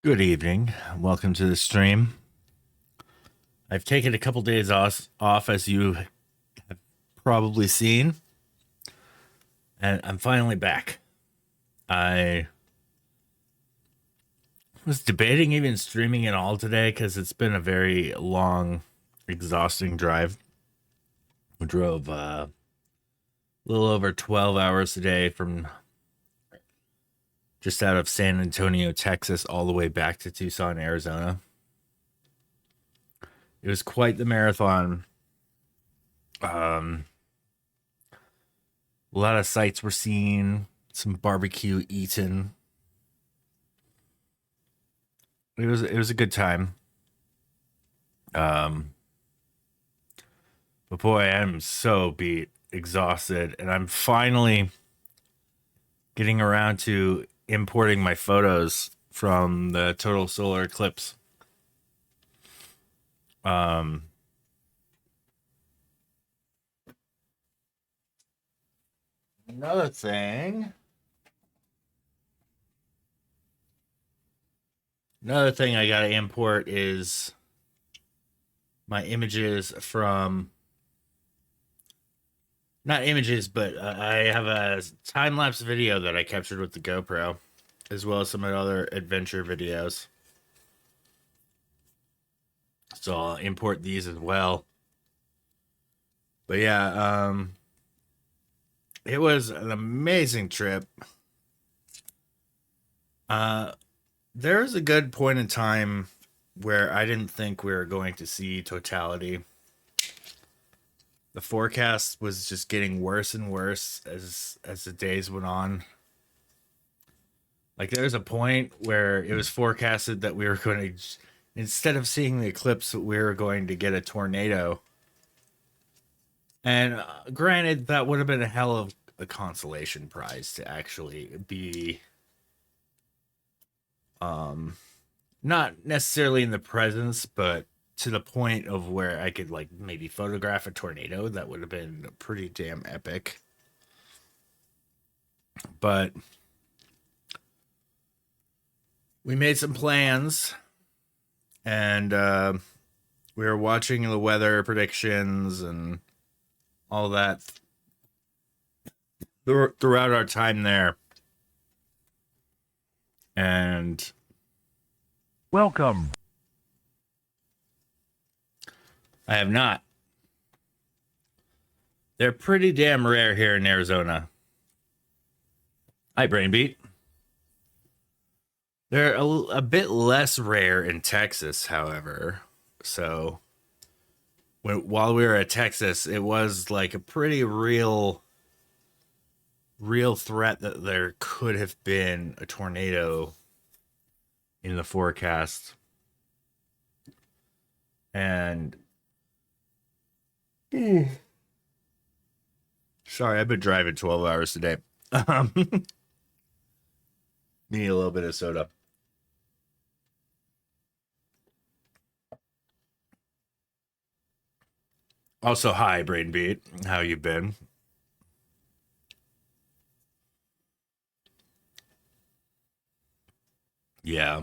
Good evening. Welcome to the stream. I've taken a couple days off, as you have probably seen, and I'm finally back. I was debating even streaming it all today because it's been a very long, exhausting drive. We drove a little over 12 hours today from just out of San Antonio, Texas, all the way back to Tucson, Arizona. It was quite the marathon. Um, a lot of sights were seen, some barbecue eaten. It was a good time. Um, but boy, I'm so beat, exhausted, and I'm finally getting around to importing my photos from the total solar eclipse. Um, another thing. Another thing I gotta import is my images from, not images, but I have a time lapse video that I captured with the GoPro, as well as some other adventure videos. So I'll import these as well. But yeah, it was an amazing trip. There was a good point in time where I didn't think we were going to see totality. The forecast was just getting worse and worse as the days went on. Like there was a point where it was forecasted that we were going to, instead of seeing the eclipse, we were going to get a tornado. And granted, that would have been a hell of a consolation prize to actually be, not necessarily in the presence, but to the point of where I could like maybe photograph a tornado. That would have been pretty damn epic. But we made some plans, and we were watching the weather predictions and all that throughout our time there. And welcome. I have not. They're pretty damn rare here in Arizona. Hi, Brainbeat. They're a bit less rare in Texas, however. So, while we were at Texas, it was like a pretty real threat that there could have been a tornado in the forecast. And sorry, I've been driving 12 hours today. Need a little bit of soda. Also, hi, Brainbeat. How you been? Yeah.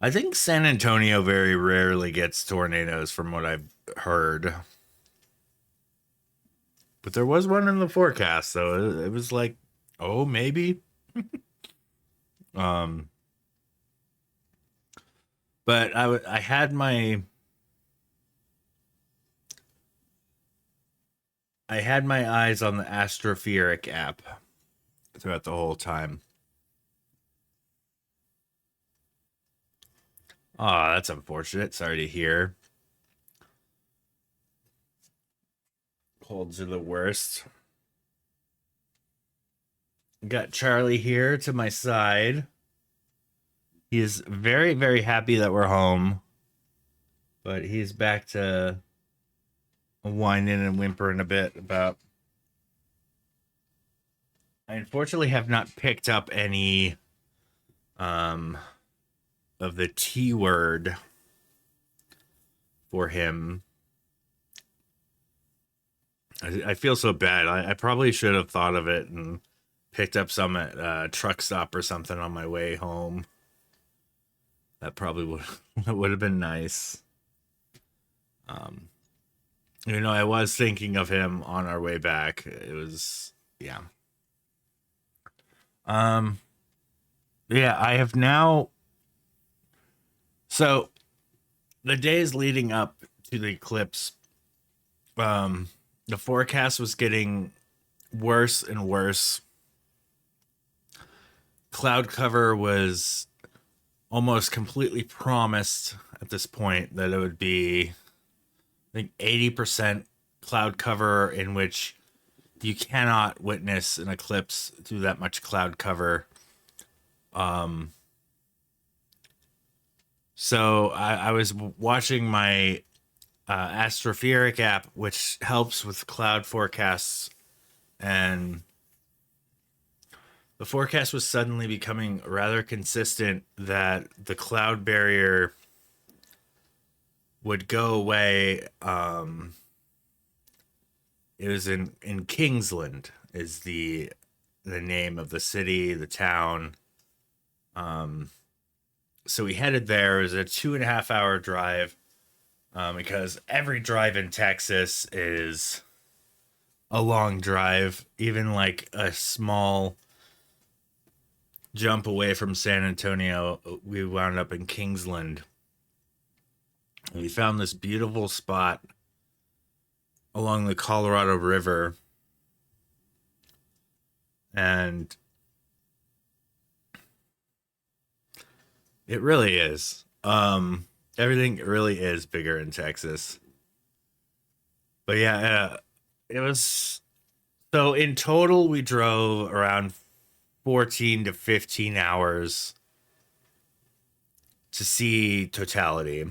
I think San Antonio very rarely gets tornadoes from what I've heard. But there was one in the forecast, so it was like, oh, maybe. um but I had my eyes on the Astropheeric app throughout the whole time. Oh, that's unfortunate. Sorry to hear. Colds are the worst. Got Charlie here to my side. He is very, very happy that we're home, but he's back to whining and whimpering a bit about. I unfortunately have not picked up any of the T word for him. I feel so bad. I probably should have thought of it and picked up some at a truck stop or something on my way home. That probably would would have been nice. Um, I was thinking of him on our way back. It was, yeah. Um, yeah, I have now. So the days leading up to the eclipse, um, the forecast was getting worse and worse. Cloud cover was almost completely promised at this point that it would be, I think, 80% cloud cover, in which you cannot witness an eclipse through that much cloud cover. Um, so I was watching my Astropheric app, which helps with cloud forecasts, and the forecast was suddenly becoming rather consistent that the cloud barrier would go away. It was in Kingsland is the name of the city, the town. Um, so we headed there. It was a 2.5 hour drive, because every drive in Texas is a long drive. Even like a small jump away from San Antonio, we wound up in Kingsland. And we found this beautiful spot along the Colorado River. And it really is. Everything really is bigger in Texas. But yeah, it was. So in total, we drove around 14 to 15 hours to see totality.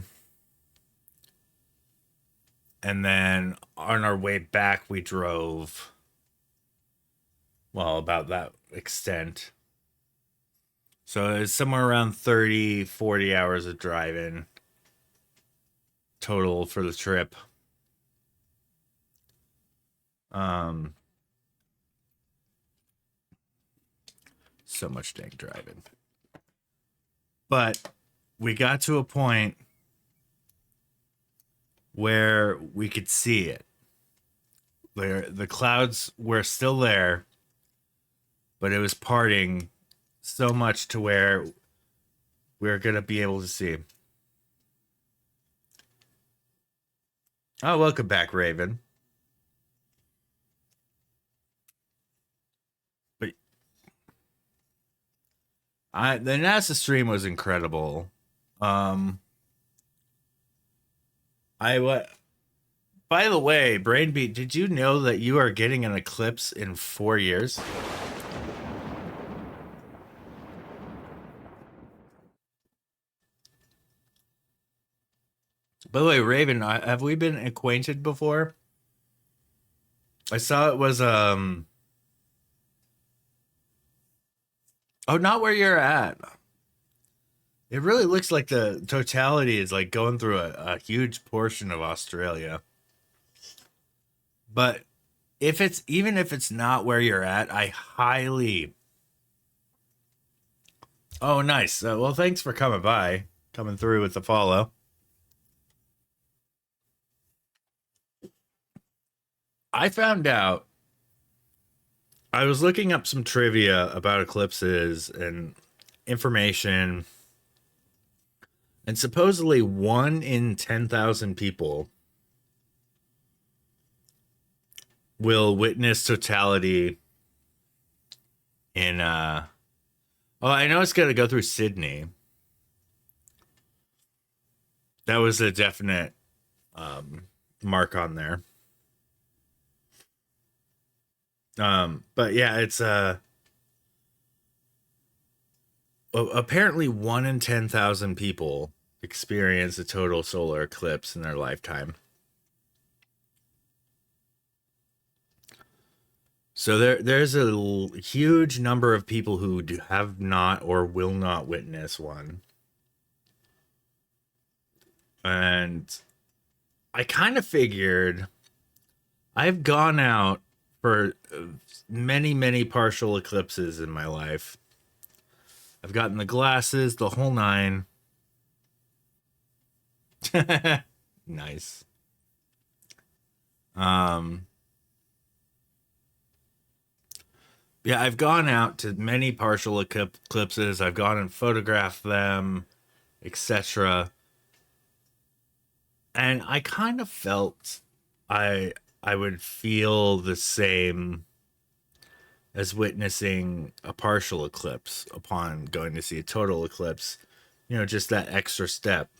And then on our way back, we drove, well, about that extent. So it's somewhere around 30, 40 hours of driving total for the trip. Um, so much dang driving. But we got to a point where we could see it. Where the clouds were still there, but it was parting so much to where we're gonna be able to see. Oh, welcome back, Raven. But the NASA stream was incredible. I what? By the way, Brainbeat, did you know that you are getting an eclipse in 4 years? By the way, Raven, have we been acquainted before? I saw it was oh, not where you're at. It really looks like the totality is like going through a huge portion of Australia. But if it's not where you're at, I highly. Oh, nice. Well, thanks for coming through with the follow. I found out. I was looking up some trivia about eclipses and information, and supposedly 1 in 10,000 people will witness totality in oh, I know it's going to go through Sydney. That was a definite mark on there. But yeah, it's apparently 1 in 10,000 people experience a total solar eclipse in their lifetime. So there's a huge number of people who have not or will not witness one. And I kind of figured I've gone out for many, many partial eclipses in my life. I've gotten the glasses, the whole nine. Nice. Um, yeah, I've gone out to many partial eclipses. I've gone and photographed them, etc. And I kind of felt I I would feel the same as witnessing a partial eclipse upon going to see a total eclipse. You know, just that extra step.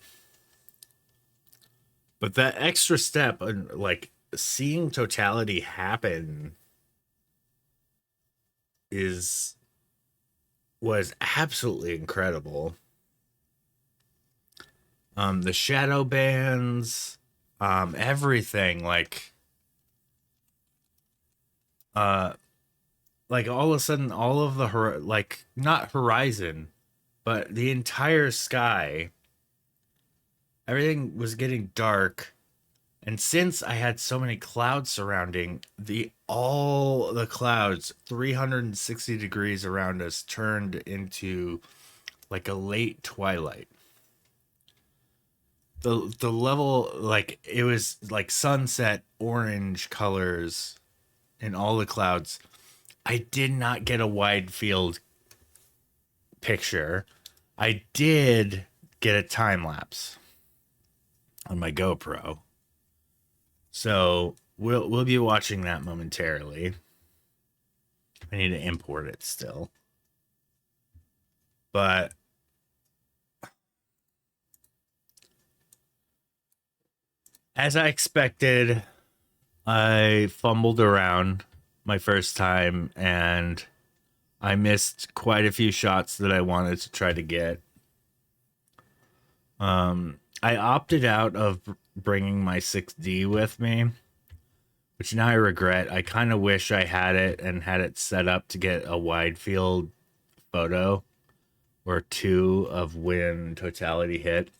But that extra step, like seeing totality happen, is was absolutely incredible. The shadow bands, everything, uh, like all of a sudden, all of the like not horizon, but the entire sky, everything was getting dark. And since I had so many clouds surrounding, the all the clouds 360 degrees around us turned into like a late twilight. The level, like it was like sunset orange colors in all the clouds. I did not get a wide field picture. I did get a time lapse on my GoPro. So we'll be watching that momentarily. I need to import it still. But as I expected, I fumbled around my first time and I missed quite a few shots that I wanted to try to get. I opted out of bringing my 6D with me, which now I regret. I kind of wish I had it and had it set up to get a wide field photo or two of when totality hit.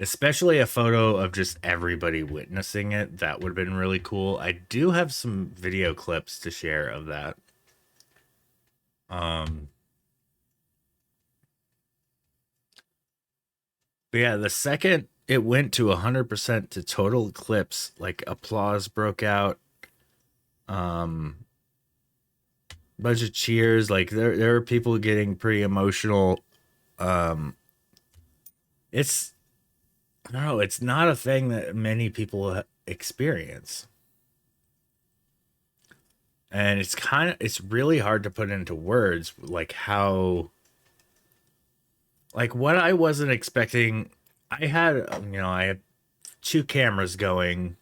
Especially a photo of just everybody witnessing it. That would have been really cool. I do have some video clips to share of that. Um, but yeah, the second it went to 100% to total eclipse, like applause broke out. Um, bunch of cheers. Like there were people getting pretty emotional. Um, it's I don't know. It's not a thing that many people experience, and it's really hard to put into words like how like what I wasn't expecting. I had I had two cameras going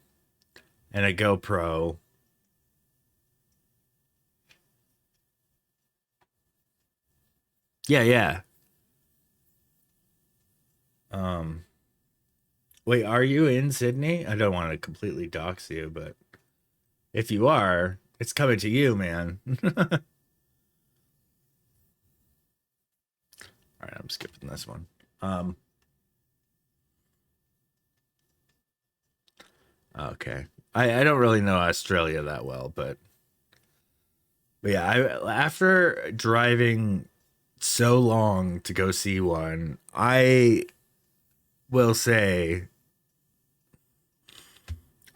and a GoPro. Yeah, yeah. Um, wait, are you in Sydney? I don't want to completely dox you, but if you are, it's coming to you, man. All right, I'm skipping this one. Um, okay. I don't really know Australia that well, but yeah, I after driving so long to go see one, I will say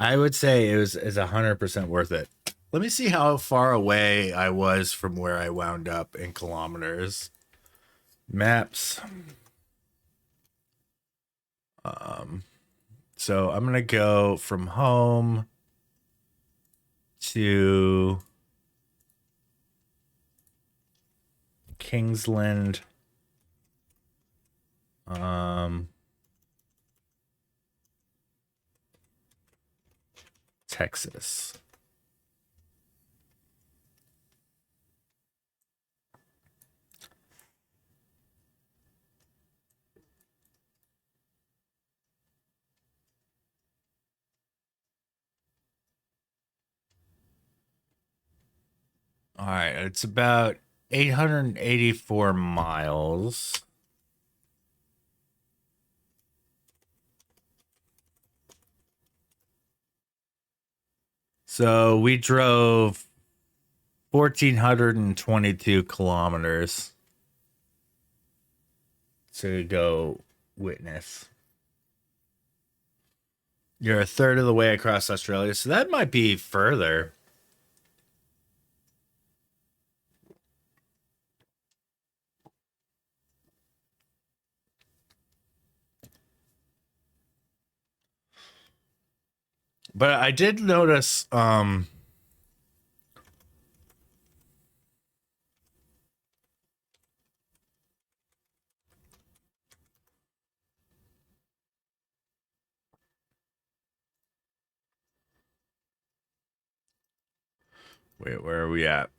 I would say it was is 100% worth it. Let me see how far away I was from where I wound up in kilometers. Maps. Um, so I'm gonna go from home to Kingsland. Um, Texas. All right, it's about 884 miles. So we drove 1,422 kilometers to go witness. You're a third of the way across Australia, so that might be further. But I did notice wait, where are we at?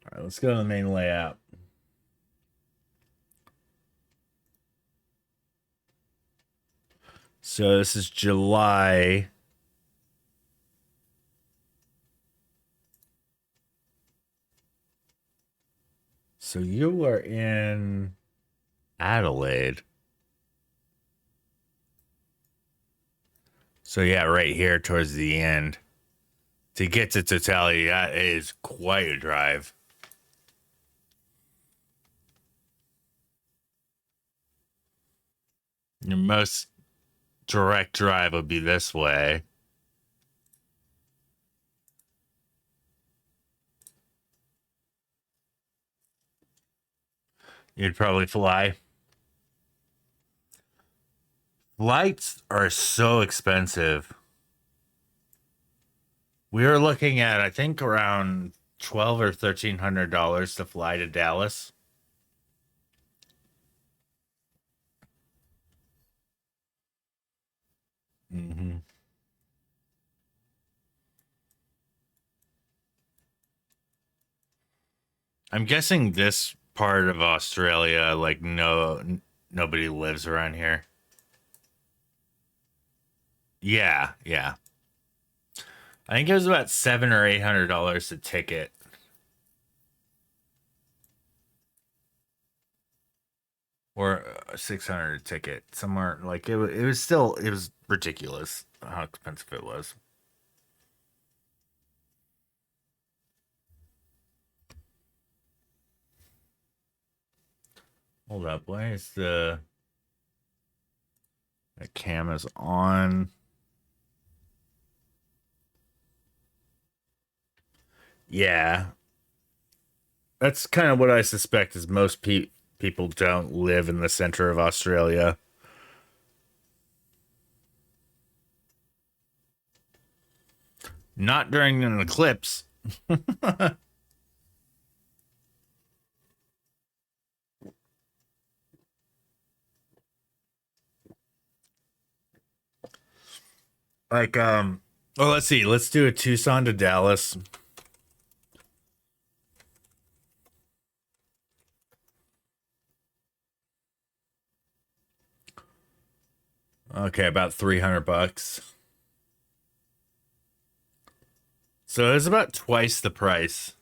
All right, let's go to the main layout. So this is July. So you are in Adelaide. So yeah, right here towards the end. To get to totality, that is quite a drive. Your most direct drive would be this way. You'd probably fly. Flights are so expensive. We were looking at, I think, around $1,200 or $1,300 to fly to Dallas. Mm-hmm. I'm guessing this part of Australia, like nobody lives around here. Yeah, yeah. I think it was about $700 or $800 a ticket, or 600 a ticket, somewhere like it. It was still it was ridiculous how expensive it was. Hold up, why is the cam is on? Yeah, that's kind of what I suspect. Is most people don't live in the center of Australia. Not during an eclipse. Like well, let's see. Let's do a Tucson to Dallas. Okay, about $300. So it's about twice the price.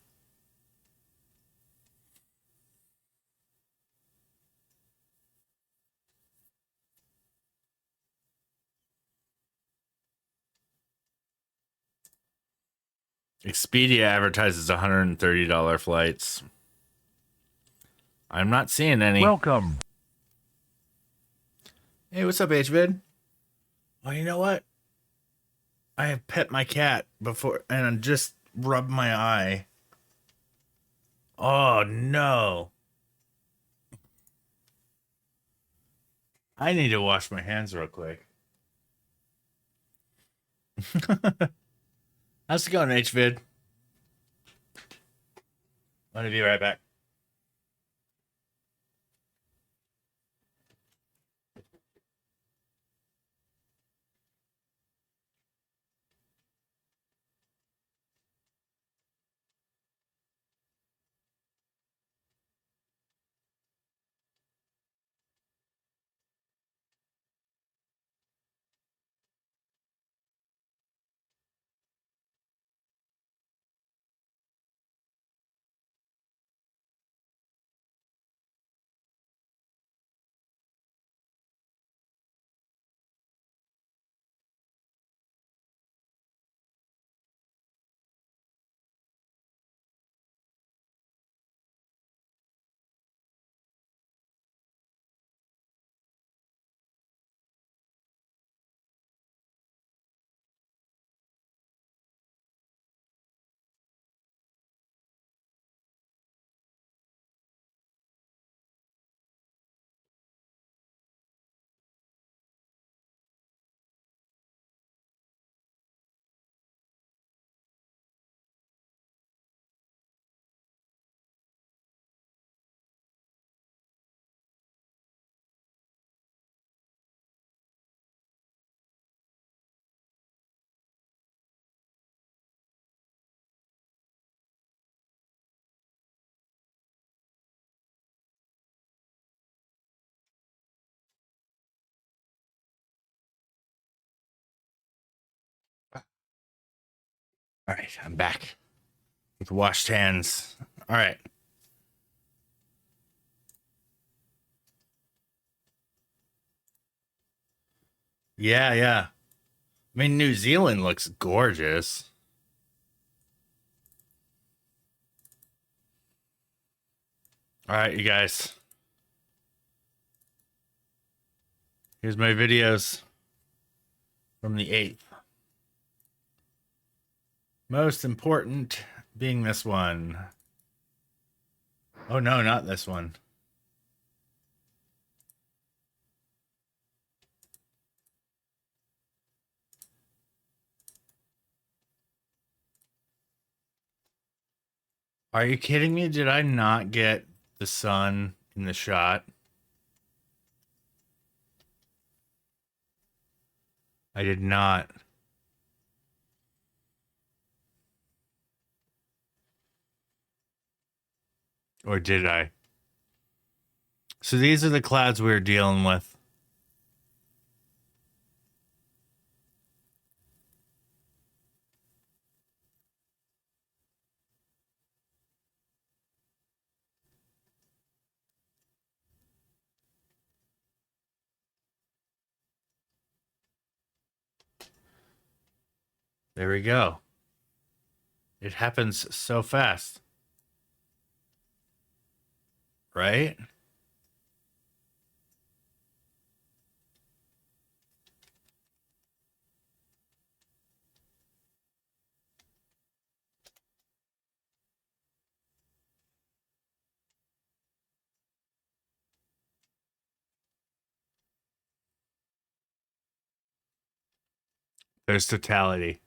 Expedia advertises $130 flights. I'm not seeing any. Welcome. Hey, what's up, HVid? Oh, you know what? I have pet my cat before and I just rubbed my eye. Oh no. I need to wash my hands real quick. How's it going, HVid? I'm gonna be right back. All right, I'm back with washed hands. All right. Yeah, yeah. I mean, New Zealand looks gorgeous. All right, you guys. Here's my videos from the 8th. Most important being this one. Oh, no, not this one. Are you kidding me? Did I not get the sun in the shot? I did not. Or did I? So these are the clouds we're dealing with. There we go. It happens so fast. Right? There's totality.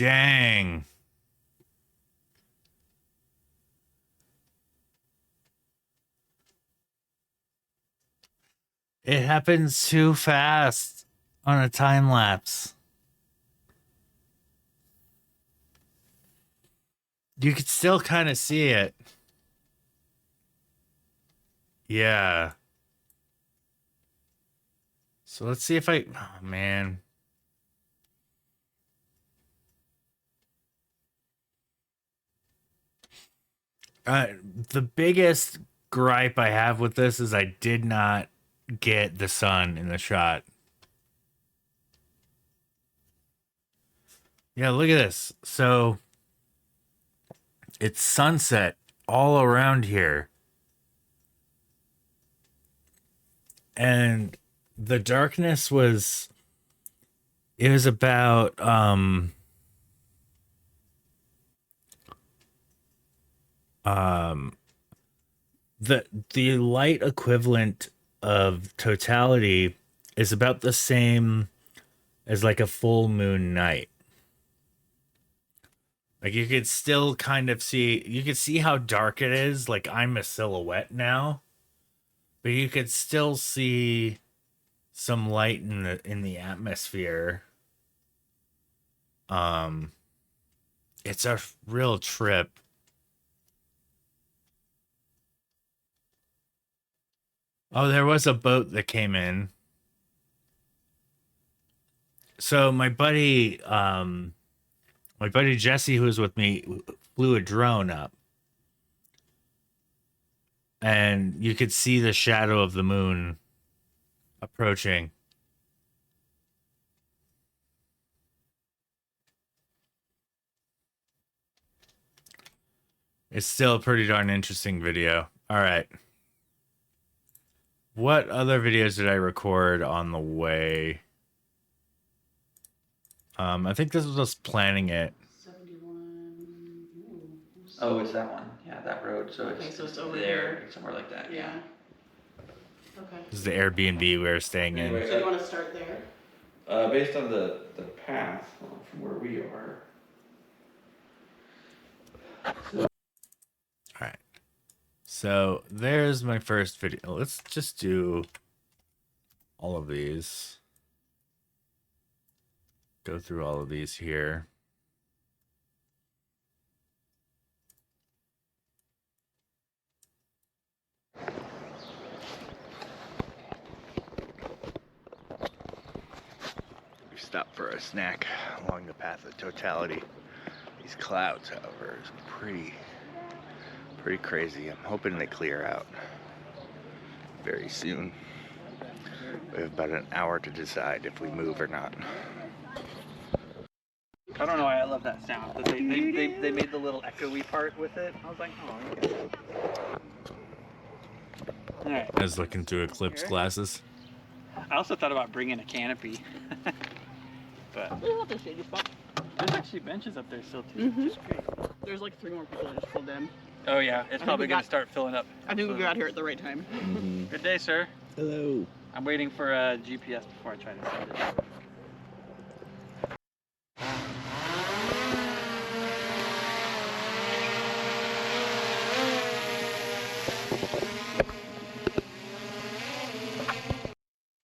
Dang. It happens too fast on a time lapse. You could still kind of see it. Yeah. So let's see if I. Oh, man. Uh, the biggest gripe I have with this is I did not get the sun in the shot. Yeah, look at this. So it's sunset all around here. And the darkness was it was about um the light equivalent of totality is about the same as like a full moon night. Like you could still kind of see you could see how dark it is. Like I'm a silhouette now, but you could still see some light in the atmosphere. Um it's a real trip. Oh, there was a boat that came in. So my buddy Jesse who was with me flew a drone up and you could see the shadow of the moon approaching. It's still a pretty darn interesting video. All right. What other videos did I record on the way? I think this was us planning it. 71. Oh, it's that one. Yeah, that road. So Okay, so it's over there, here. somewhere like that. Yeah. Okay. This is the Airbnb we were staying in. Anyway, So you want to start there? based on the path from where we are. All right. So there's my first video. Let's just do all of these. Go through all of these here. stopped for a snack along the path of totality. These clouds, however, is pretty crazy. I'm hoping they clear out very soon. We have about an hour to decide if we move or not. I don't know why I love that sound. But they made the little echoey part with it. I was like, oh, okay. All right. I was looking through Eclipse glasses. I also thought about bringing a canopy. But there's actually benches up there still too. Mhm. Which is great. There's like 3 more people that just pulled in. Oh yeah, it's think probably we gonna got- start filling up. I think we got here at the right time. Good day, sir. Hello. I'm waiting for a GPS before I try to send it.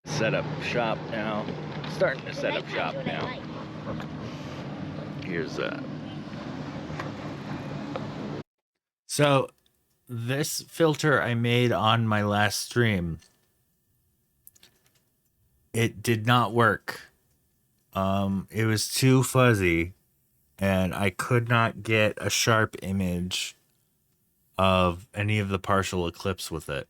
Set up shop now. Starting to set up shop now. Here's So this filter I made on my last stream, it did not work. It was too fuzzy and I could not get a sharp image of any of the partial eclipse with it.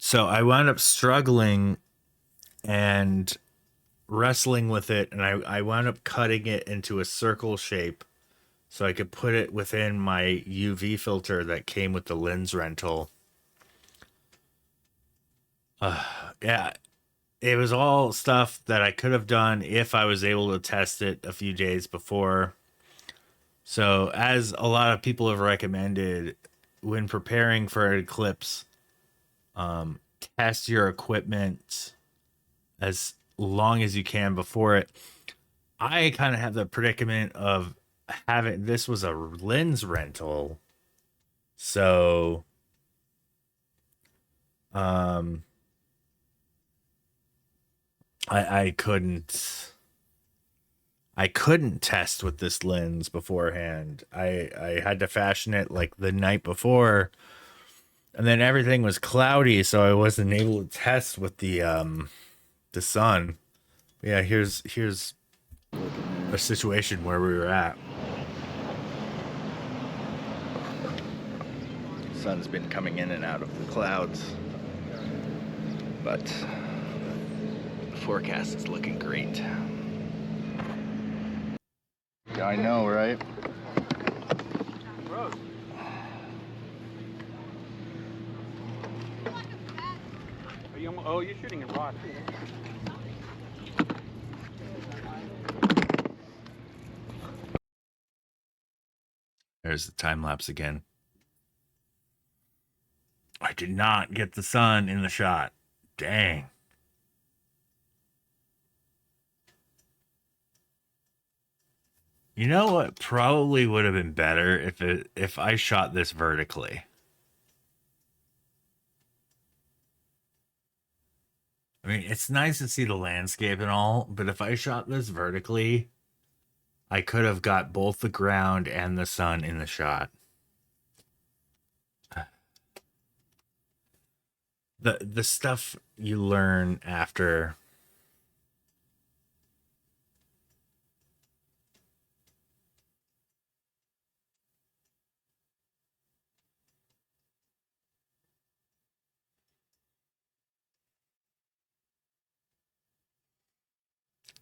So I wound up struggling and wrestling with it, and I wound up cutting it into a circle shape so I could put it within my UV filter that came with the lens rental. Yeah, it was all stuff that I could have done if I was able to test it a few days before. So, as a lot of people have recommended, when preparing for an eclipse, test your equipment as long as you can before it. I kind of have the predicament of having this was a lens rental, so I couldn't test with this lens beforehand. I had to fashion it like the night before, and then everything was cloudy, so I wasn't able to test with the sun. Yeah, here's a situation where we were at. Sun's been coming in and out of the clouds, but the forecast is looking great. Yeah, I know, right? Rose. Oh, you're shooting in raw too. There's the time lapse again. I did not get the sun in the shot. Dang. You know what probably would have been better if I shot this vertically. I mean, it's nice to see the landscape and all, but if I shot this vertically, I could have got both the ground and the sun in the shot. The stuff you learn after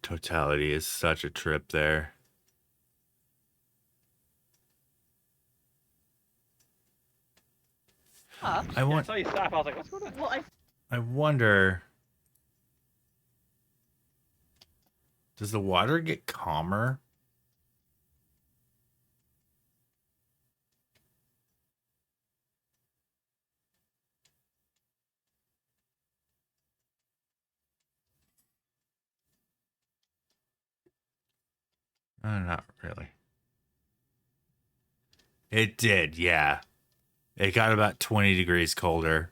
totality is such a trip there. I saw you stop. I was like, what's going on? Well, I wonder, does the water get calmer? Not really. It did, yeah. It got about 20 degrees colder.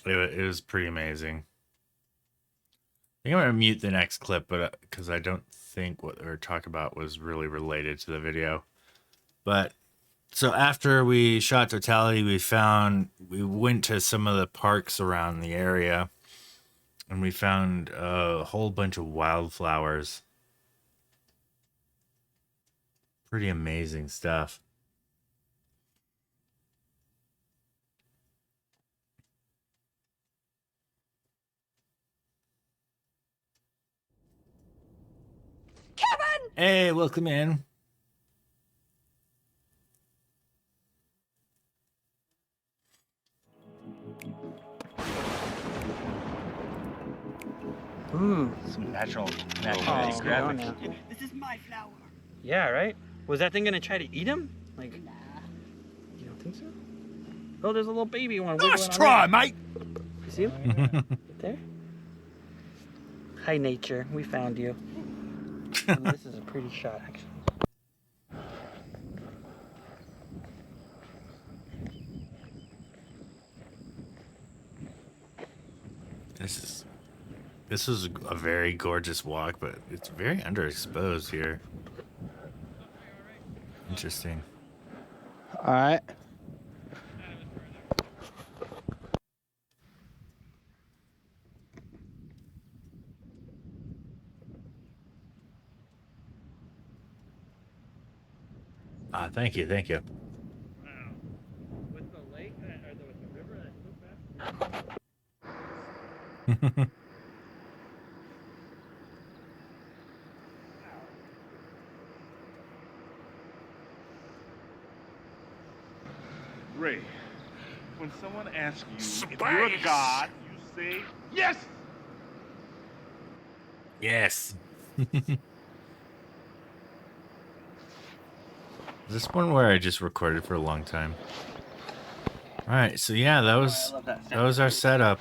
It was pretty amazing. I think I'm gonna mute the next clip, but because I don't think what we were talking about was really related to the video. But So after we shot Totality, we went to some of the parks around the area, and we found a whole bunch of wildflowers. Pretty amazing stuff. Kevin! Hey, welcome in. Ooh, some natural graphics. This is my flower. Yeah, right? Was that thing gonna try to eat him? Like, you don't think so? Oh, there's a little baby one. Nice try, mate. You see him? Right there? Hi, nature. We found you. This is a pretty shot, actually. This is a very gorgeous walk, but it's very underexposed here. Interesting. All right. Thank you, thank you. With the lake or with the river, that's so fast. Ray, when someone asks you if you're a god, you say yes. Yes. Is this one where I just recorded for a long time? All right, so yeah, that was our setup.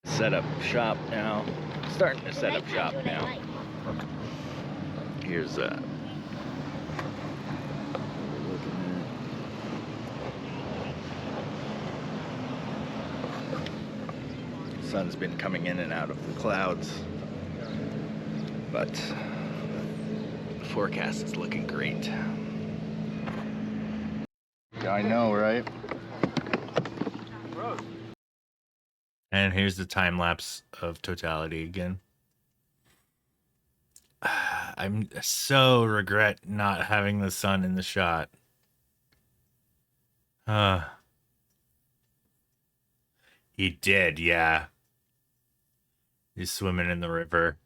Set up shop now. Starting to set up shop now. Here's sun's been coming in and out of the clouds, but the forecast is looking great. Yeah, I know, right? And here's the time lapse of Totality again. I'm so regret not having the sun in the shot. He did, yeah. He's swimming in the river.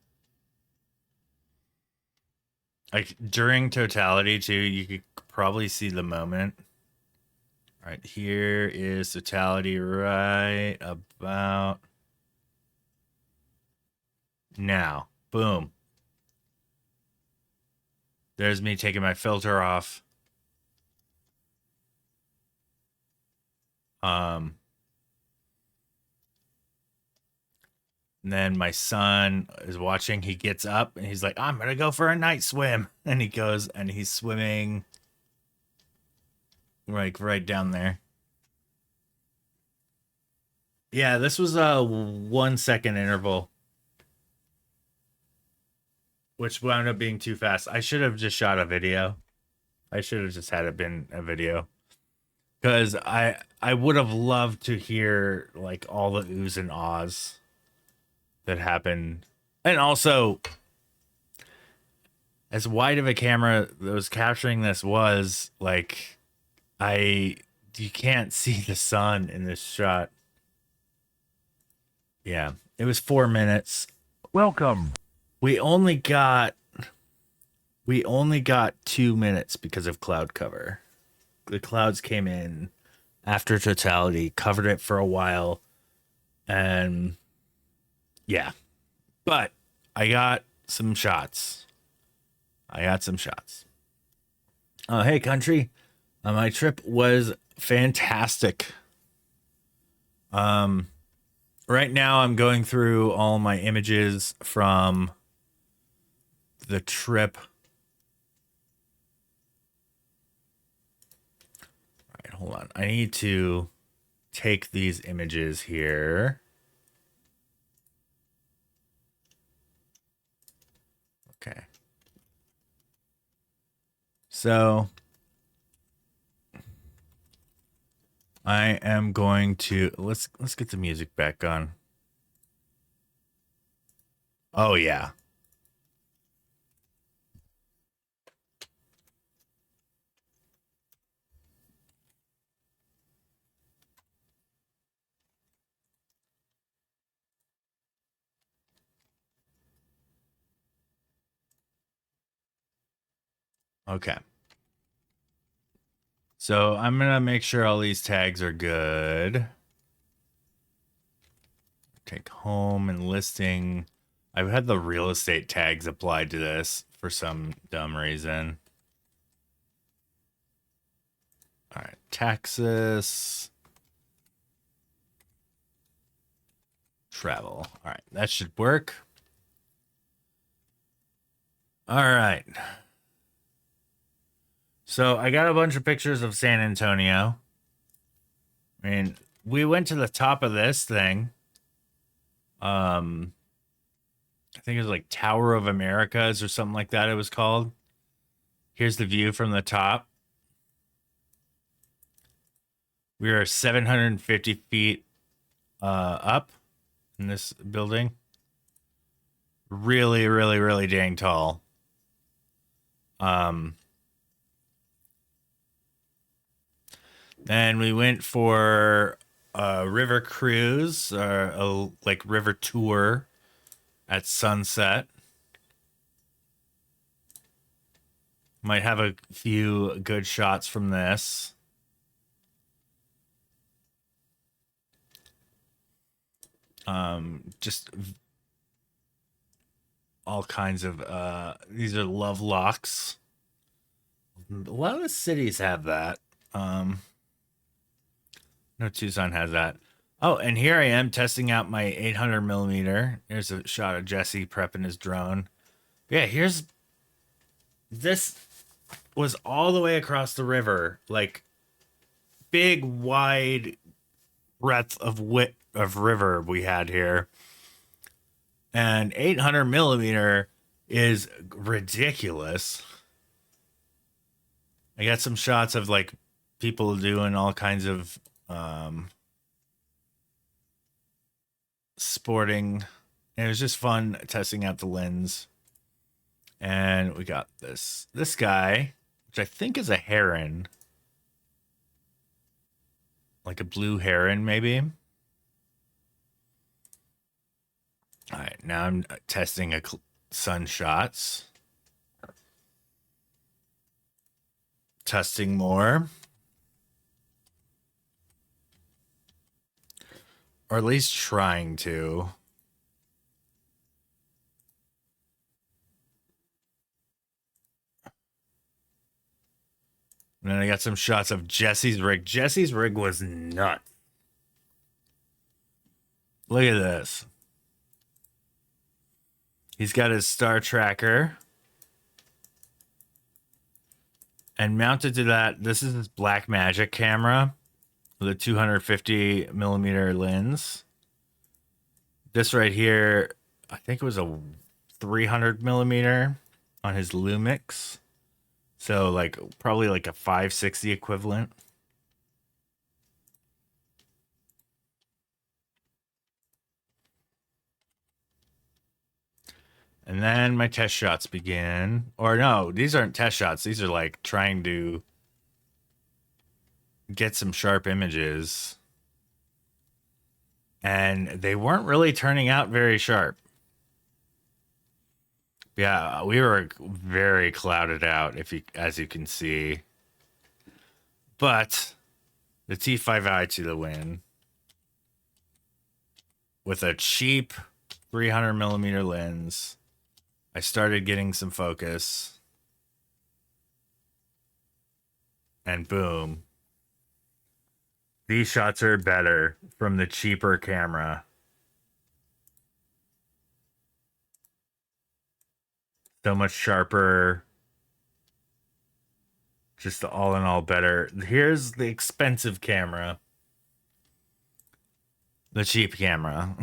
Like during Totality too, you could probably see the moment. All right, here is Totality right about now. Boom. There's me taking my filter off. And then my son is watching. He gets up and he's like, I'm going to go for a night swim. And he goes and he's swimming like right down there. Yeah, this was a 1 second interval, which wound up being too fast. I should have just shot a video. I should have just had it been a video. Because I would have loved to hear like all the oohs and ahs that happened. And also, as wide of a camera that was capturing this was, like, you can't see the sun in this shot. Yeah, it was 4 minutes. Welcome. We only got 2 minutes because of cloud cover. The clouds came in after Totality, covered it for a while, and yeah. But I got some shots. Hey, country. My trip was fantastic. Right now I'm going through all my images from the trip. All right, hold on. I need to take these images here. Okay. So I am going to let's get the music back on. Oh yeah. Okay. So I'm going to make sure all these tags are good. Take home and listing. I've had the real estate tags applied to this for some dumb reason. All right, Texas. Travel. All right, that should work. All right. So I got a bunch of pictures of San Antonio. I mean, we went to the top of this thing. I think it was like Tower of Americas or something like that it was called. Here's the view from the top. We are 750 feet up in this building. Really, really, really dang tall. Then we went for a river cruise, or a like river tour at sunset. Might have a few good shots from this. Just all kinds of these are love locks. A lot of the cities have that. No, Tucson has that. Oh, and here I am testing out my 800 millimeter. Here's a shot of Jesse prepping his drone. Yeah, here's this was all the way across the river, like big wide breadth of width of river we had here. And 800 millimeter is ridiculous. I got some shots of like people doing all kinds of sporting. And it was just fun testing out the lens. And we got this guy, which I think is a heron. Like a blue heron, maybe. All right, now I'm testing sun shots. Testing more. Or at least trying to. And then I got some shots of Jesse's rig. Jesse's rig was nuts. Look at this. He's got his star tracker. And mounted to that, this is his Black Magic camera with a 250 millimeter lens. This right here, I think it was a 300 millimeter on his Lumix. So like probably like a 560 equivalent. And then my test shots begin. Or no, these aren't test shots. These are like trying to get some sharp images. And they weren't really turning out very sharp. Yeah, we were very clouded out, as you can see. But the T5i to the win with a cheap 300 millimeter lens. I started getting some focus. And boom. These shots are better from the cheaper camera. So much sharper. Just all in all better. Here's the expensive camera. The cheap camera.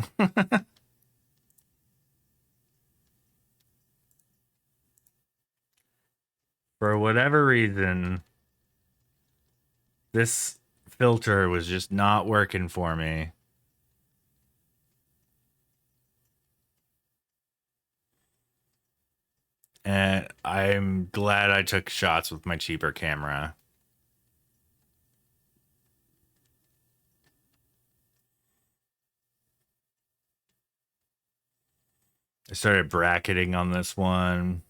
For whatever reason, this filter was just not working for me. And I'm glad I took shots with my cheaper camera. I started bracketing on this one.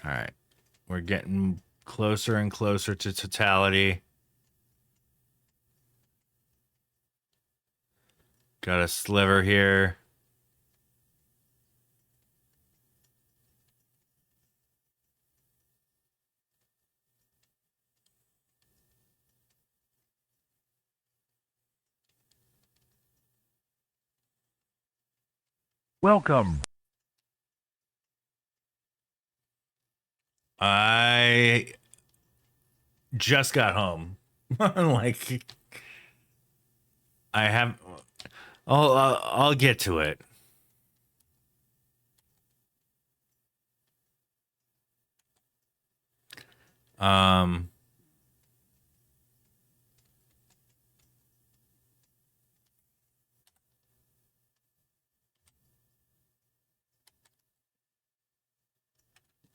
All right. We're getting closer and closer to totality. Got a sliver here. Welcome. I just got home. Like, I have. I'll get to it. Um.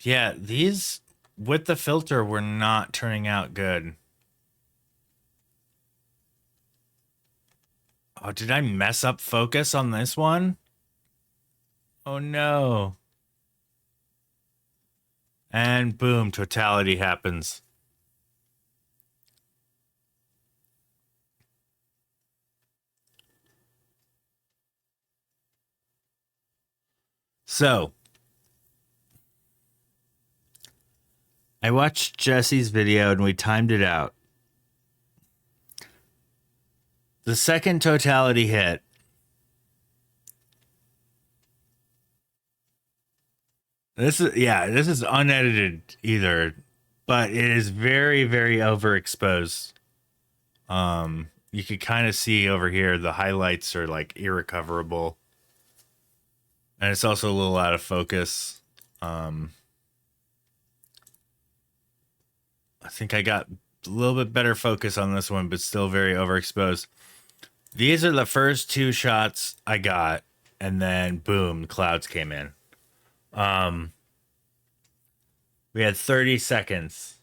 Yeah, these with the filter were not turning out good. Oh, did I mess up focus on this one? Oh no. And boom, totality happens. So, I watched Jesse's video and we timed it out. The second totality hit. This is unedited either, but it is very, very overexposed. You could kind of see over here the highlights are like irrecoverable. And it's also a little out of focus. I think I got a little bit better focus on this one, but still very overexposed. These are the first two shots I got, and then boom, clouds came in. We had 30 seconds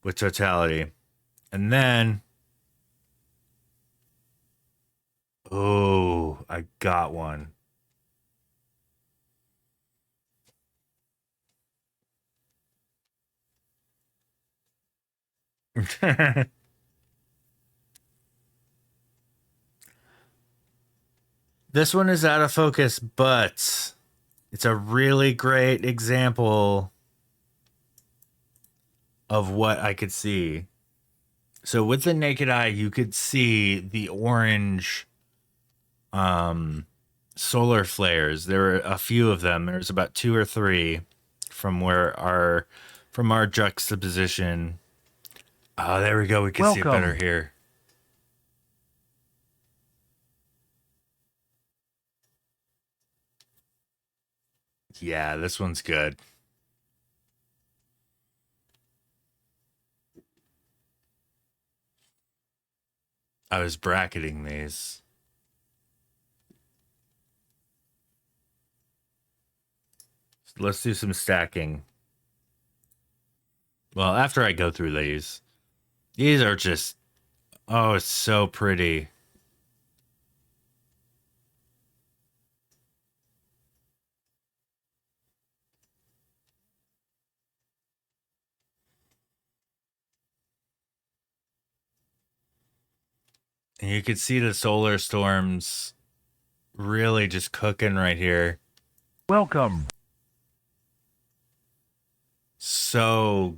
with totality. And then oh, I got one. This one is out of focus, but it's a really great example of what I could see. So with the naked eye, you could see the orange solar flares. There were a few of them. There's about 2 or 3 from our juxtaposition. Oh, there we go. We can see it better here. Yeah, this one's good. I was bracketing these. Let's do some stacking. Well, after I go through these are just, oh, it's so pretty. And you can see the solar storms really just cooking right here. Welcome. So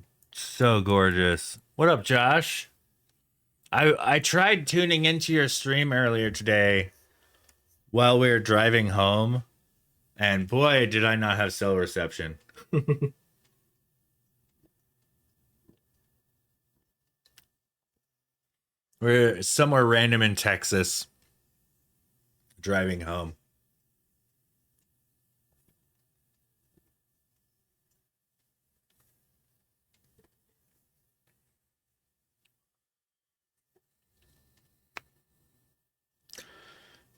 gorgeous. What up, Josh? I tried tuning into your stream earlier today while we were driving home, and boy, did I not have cell reception. We're somewhere random in Texas. driving home.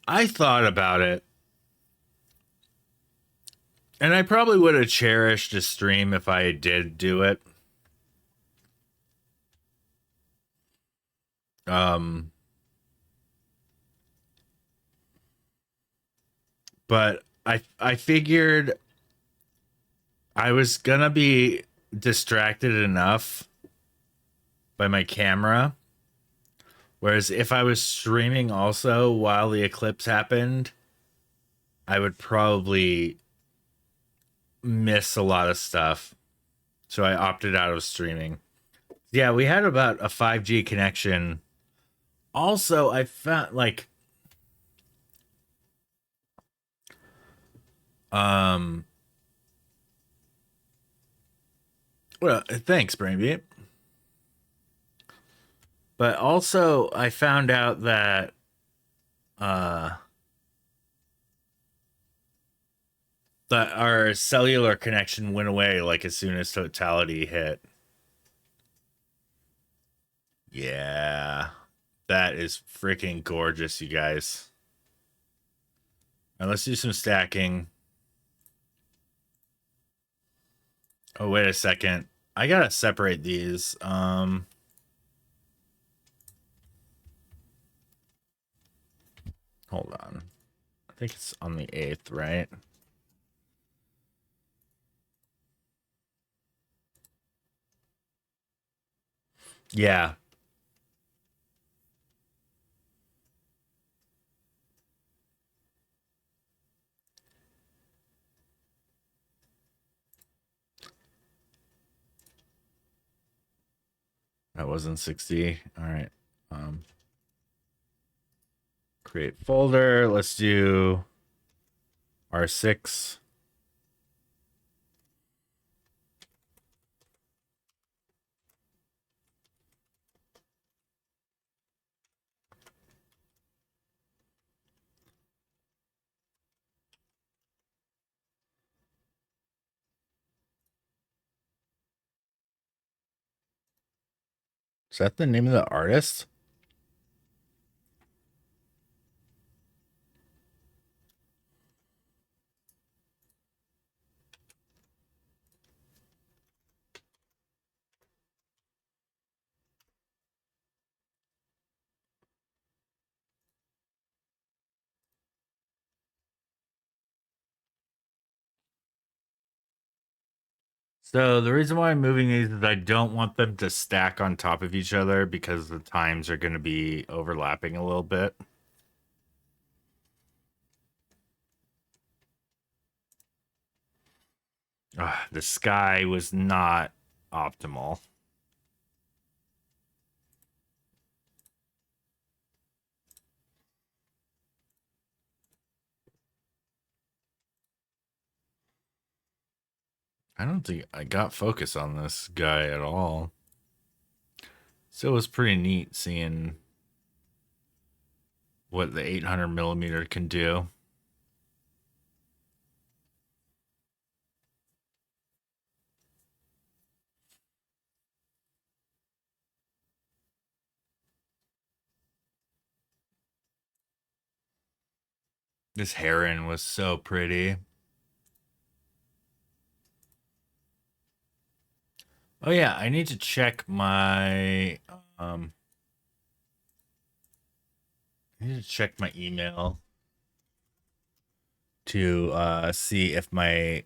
I thought about it. And I probably would have cherished a stream if I did do it. But I figured I was gonna be distracted enough by my camera. Whereas if I was streaming also while the eclipse happened, I would probably miss a lot of stuff. So I opted out of streaming. Yeah, we had about a 5G connection. Also, I found like well, thanks, Brainbeat. But also I found out that that our cellular connection went away like as soon as totality hit. Yeah. That is freaking gorgeous, you guys. Now let's do some stacking. Oh, wait a second. I gotta separate these. Hold on. I think it's on the 8th, right? Yeah. That wasn't 60. All right. Create folder. Let's do R6. Is that the name of the artist? So the reason why I'm moving these is I don't want them to stack on top of each other because the times are going to be overlapping a little bit. The sky was not optimal. I don't think I got focus on this guy at all. So it was pretty neat seeing what the 800 millimeter can do. This heron was so pretty. Oh yeah, I need to check my I need to check my email to see if my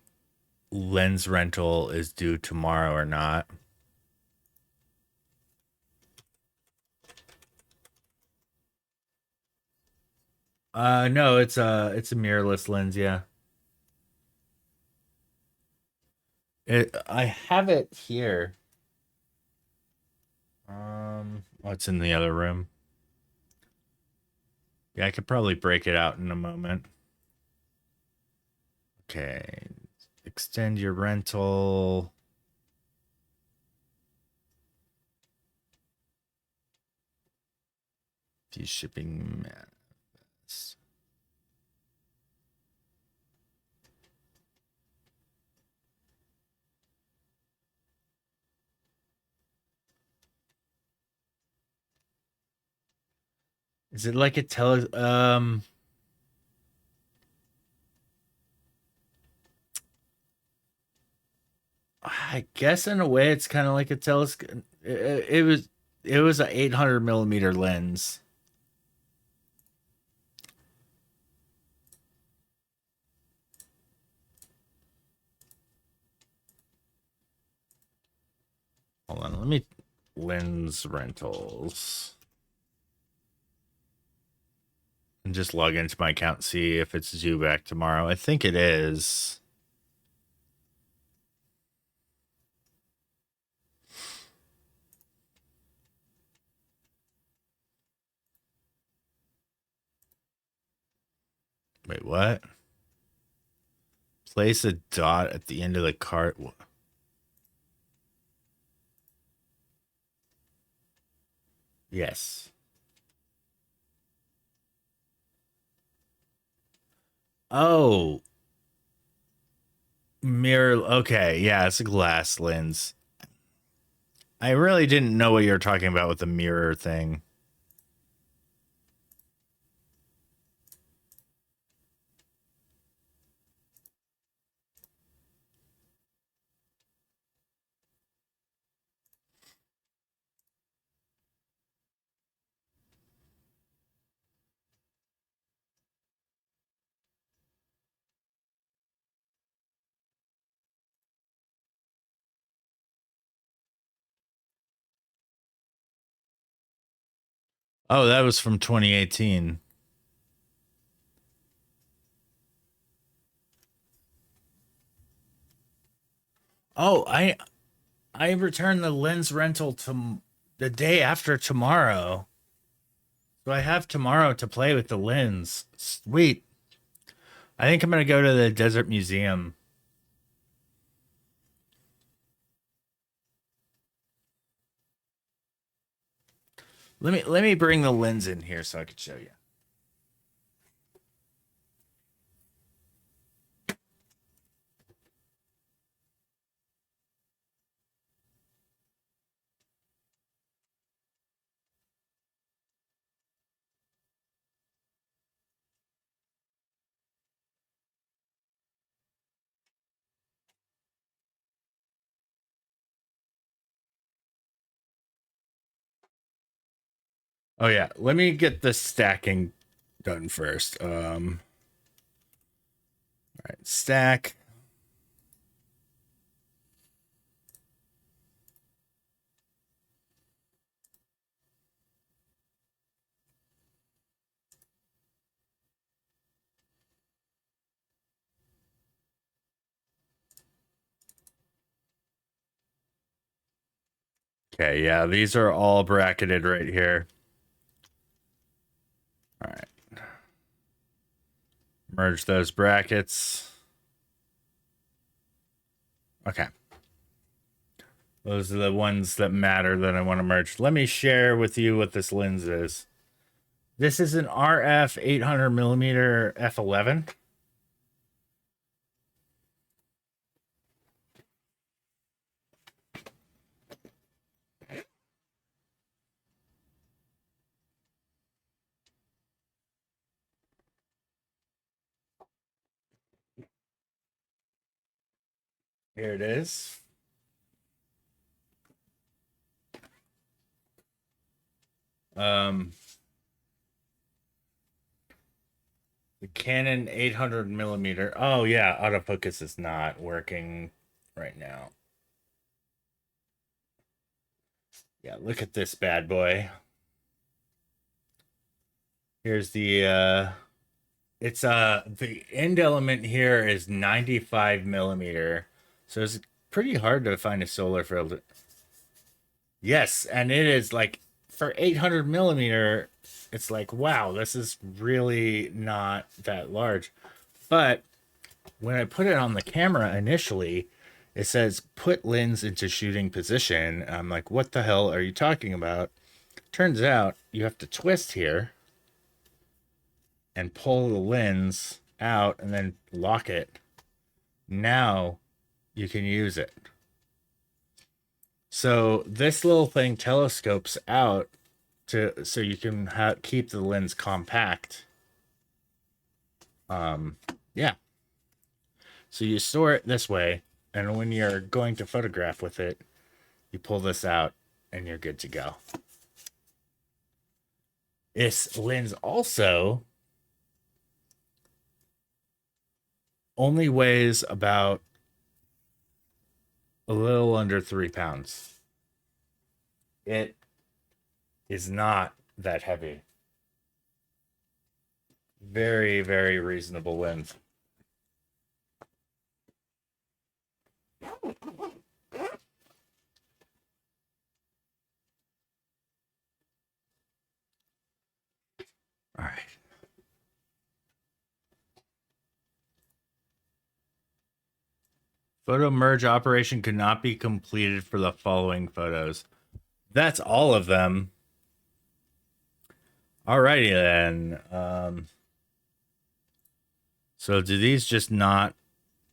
lens rental is due tomorrow or not. No, it's a mirrorless lens, yeah. I have it here. Oh, it's in the other room. Yeah, I could probably break it out in a moment. Okay. Extend your rental. View shipping manifest. Is it like a I guess in a way it's kind of like a telescope. It was a 800 millimeter lens. Hold on, let me lens rentals and just log into my account and see if it's due back tomorrow. I think it is. Wait, what? Place a dot at the end of the cart. Yes. Oh, mirror. Okay, yeah, it's a glass lens. I really didn't know what you were talking about with the mirror thing. Oh, that was from 2018. Oh, I returned the lens rental to the day after tomorrow. So I have tomorrow to play with the lens. Sweet. I think I'm gonna go to the Desert Museum. Let me bring the lens in here so I could show you. Oh yeah, let me get the stacking done first. All right, stack. Okay, yeah, these are all bracketed right here. All right. Merge those brackets. Okay. Those are the ones that matter that I want to merge. Let me share with you what this lens is. This is an RF 800 millimeter f11. Here it is. The Canon 800 millimeter. Oh yeah, autofocus is not working right now. Yeah, look at this bad boy. Here's the it's the end element here is 95 millimeter. So it's pretty hard to find a solar field. Yes, and it is like for 800 millimeter, it's like, wow, this is really not that large. But when I put it on the camera initially, it says put lens into shooting position. I'm like, what the hell are you talking about? Turns out you have to twist here and pull the lens out and then lock it. Now you can use it. So this little thing telescopes out so you can keep the lens compact. Yeah. So you store it this way, and when you're going to photograph with it, you pull this out, and you're good to go. This lens also only weighs about a little under 3 pounds. It is not that heavy. Very, very reasonable lens. All right. Photo merge operation could not be completed for the following photos. That's all of them. Alrighty then. So do these just not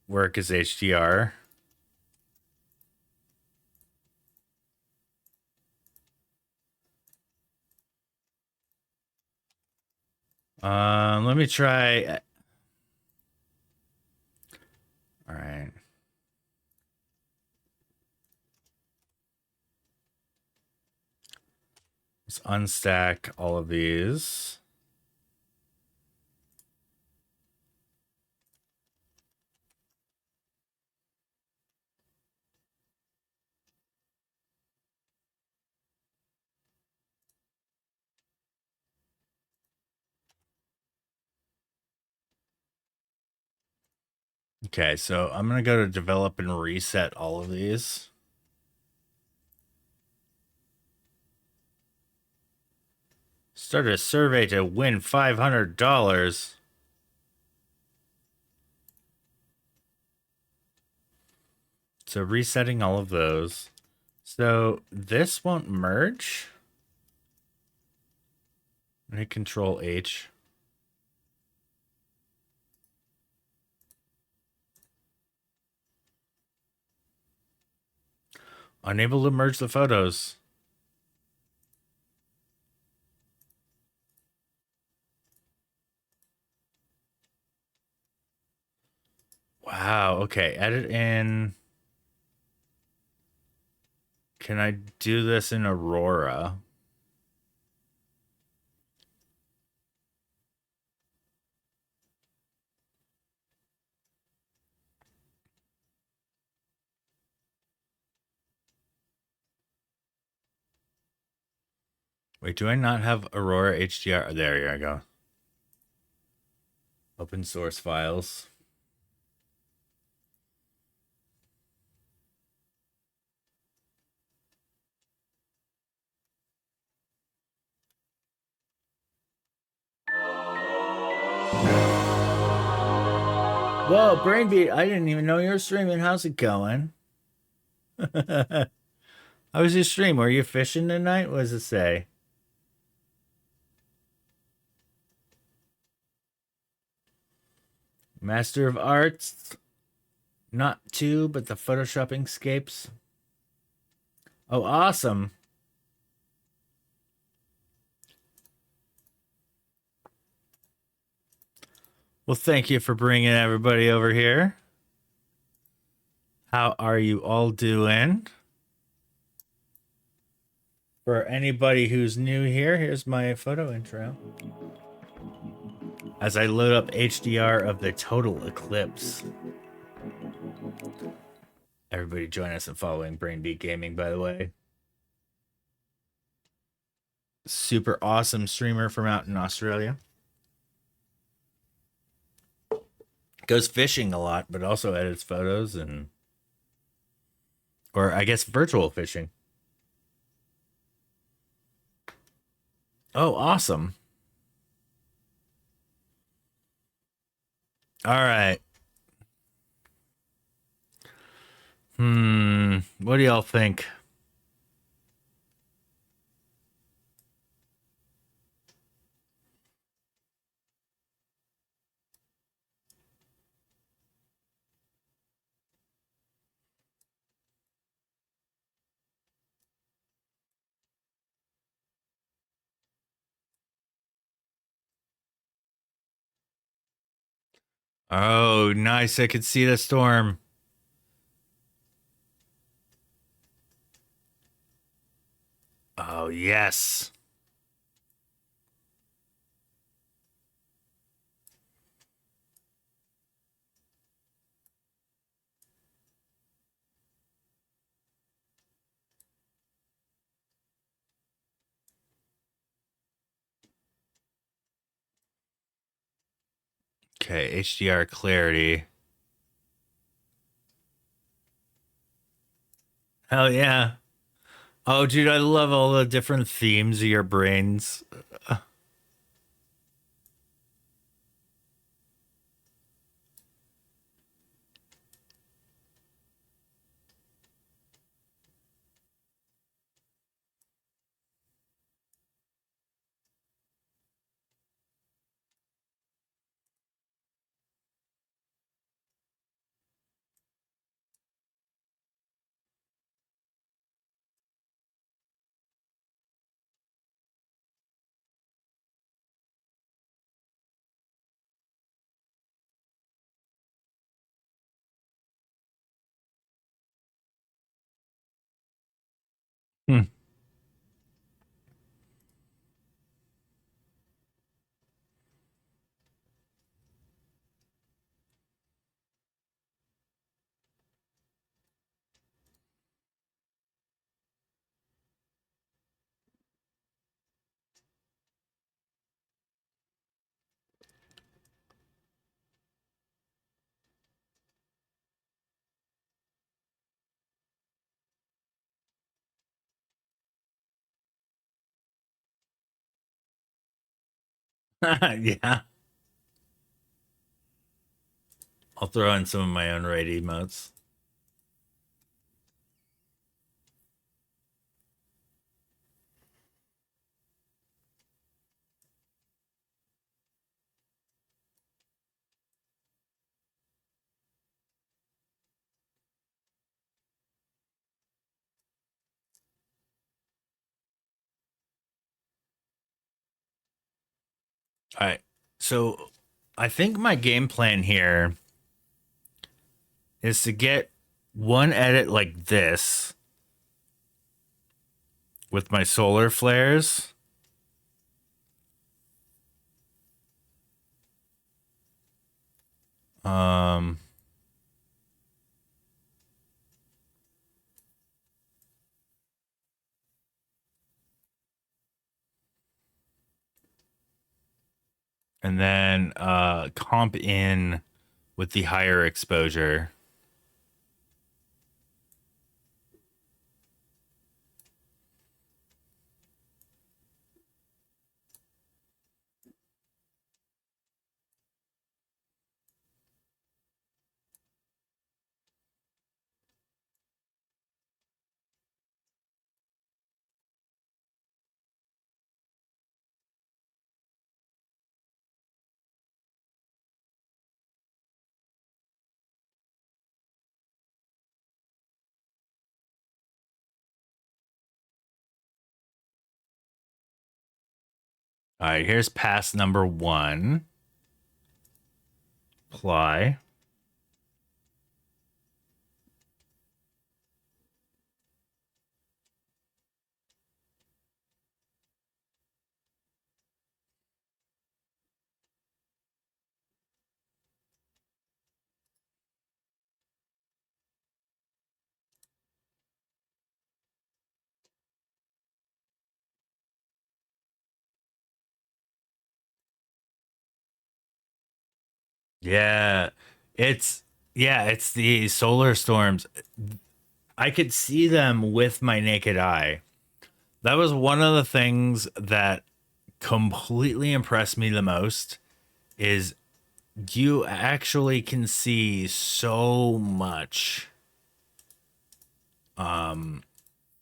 work as HDR? Let me try. All right. Let's unstack all of these. Okay, so I'm going to go to develop and reset all of these. Start a survey to win $500. So resetting all of those. So this won't merge. I hit Control H. Unable to merge the photos. Wow. Okay. Edit in. Can I do this in Aurora? Wait, do I not have Aurora HDR? There you go. Open source files. Whoa, Brainbeat, I didn't even know you were streaming. How's it going? How was your stream? Were you fishing tonight? What does it say? Master of Arts. Not two, but the Photoshopping scapes. Oh, awesome. Well, thank you for bringing everybody over here. How are you all doing? For anybody who's new here, here's my photo intro. As I load up HDR of the total eclipse. Everybody join us in following Brainbeat Gaming, by the way. Super awesome streamer from out in Australia. Goes fishing a lot, but also edits photos and... Or I guess virtual fishing. Oh, awesome. All right. What do y'all think? Oh, nice. I could see the storm. Oh, yes. Okay, HDR clarity. Hell yeah. Oh, dude, I love all the different themes of your brains. Hmm. Yeah. I'll throw in some of my own raid emotes. All right. So I think my game plan here is to get one edit like this with my solar flares. Um, and then comp in with the higher exposure. All right, here's pass number 1. Apply. Yeah. It's it's the solar storms. I could see them with my naked eye. That was one of the things that completely impressed me the most is you actually can see so much.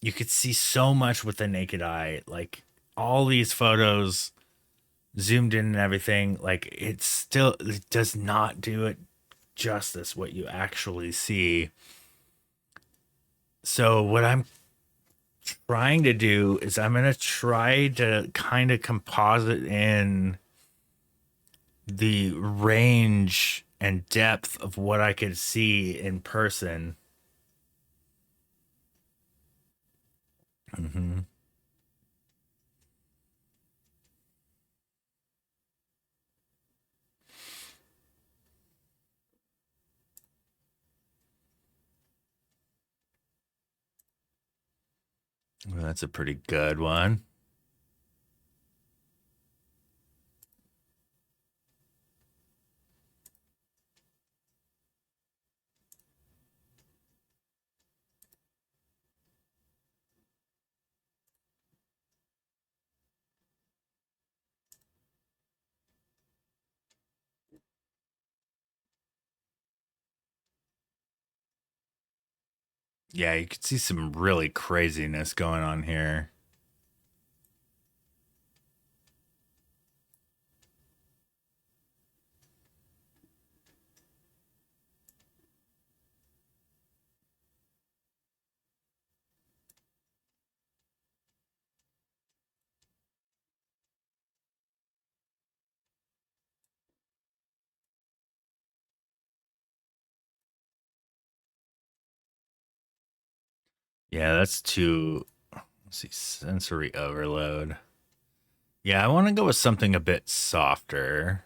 You could see so much with the naked eye. Like all these photos zoomed in and everything, like it does not do it justice what you actually see. So what I'm trying to do is I'm going to try to kind of composite in the range and depth of what I could see in person. Mm-hmm. Well, that's a pretty good one. Yeah, you could see some really craziness going on here. Yeah, that's too. Let's see, sensory overload. Yeah, I want to go with something a bit softer.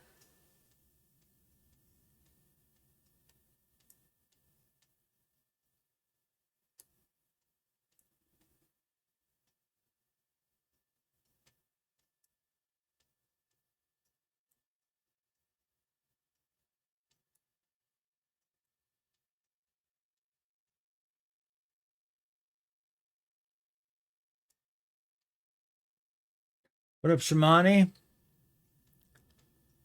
What up, Shamani?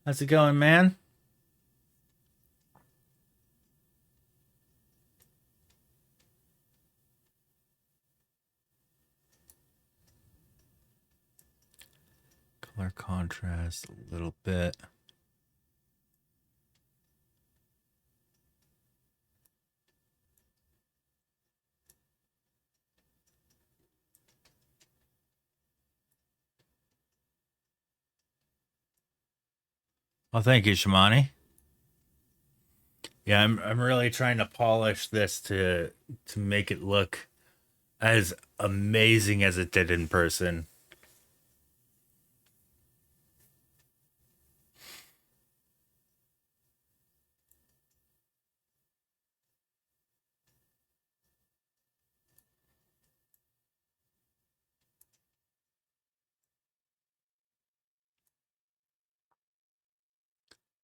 How's it going, man? Color contrast a little bit. Well, thank you, Shamani. Yeah, I'm really trying to polish this to make it look as amazing as it did in person.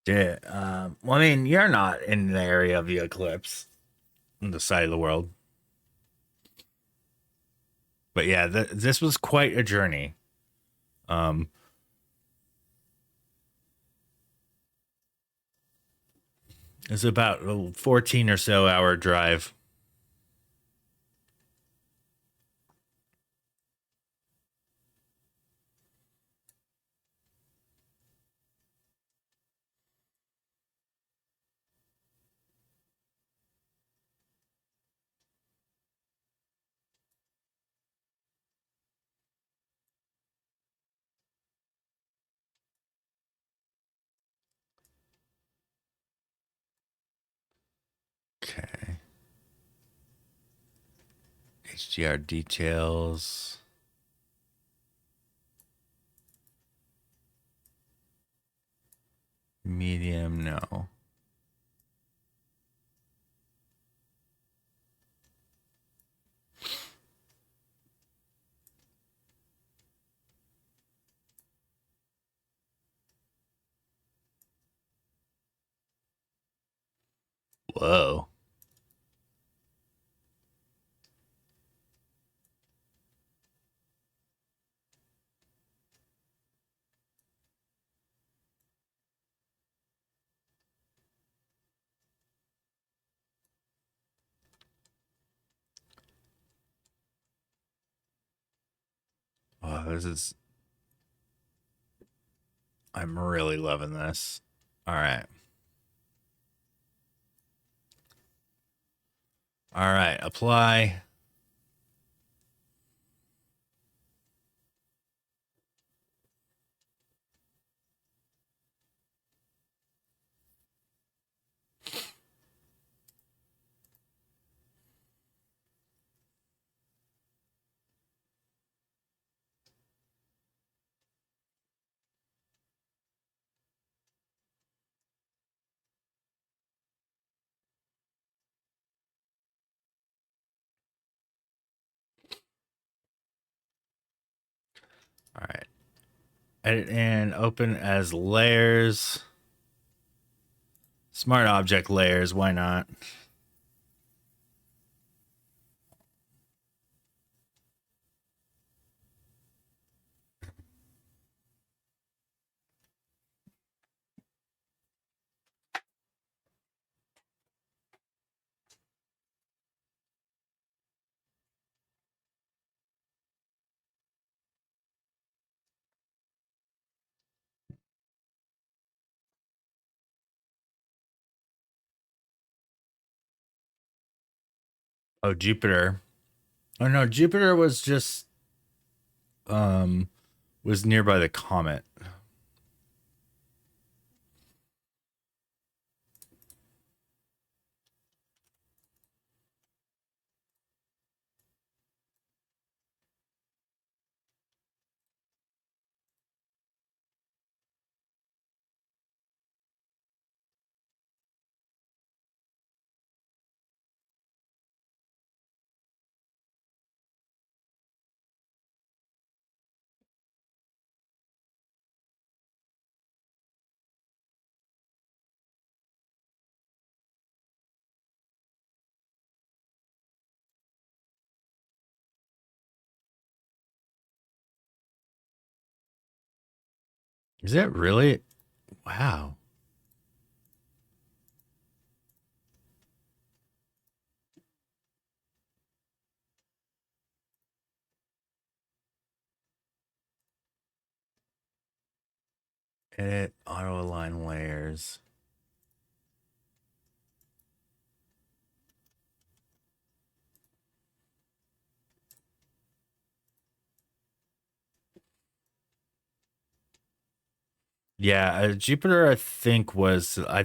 Yeah. Well, I mean, you're not in the area of the eclipse, on the side of the world. But yeah, this was quite a journey. Um, it's about a 14 or so hour drive. Okay. HDR details. Medium, no. Whoa. Oh, this is. I'm really loving this. All right. All right. Apply. Edit and open as layers. Smart object layers, why not? Oh, Jupiter. Oh no, Jupiter was just was nearby the comet. Is that really? Wow. Edit auto align layers. Yeah, Jupiter I think was I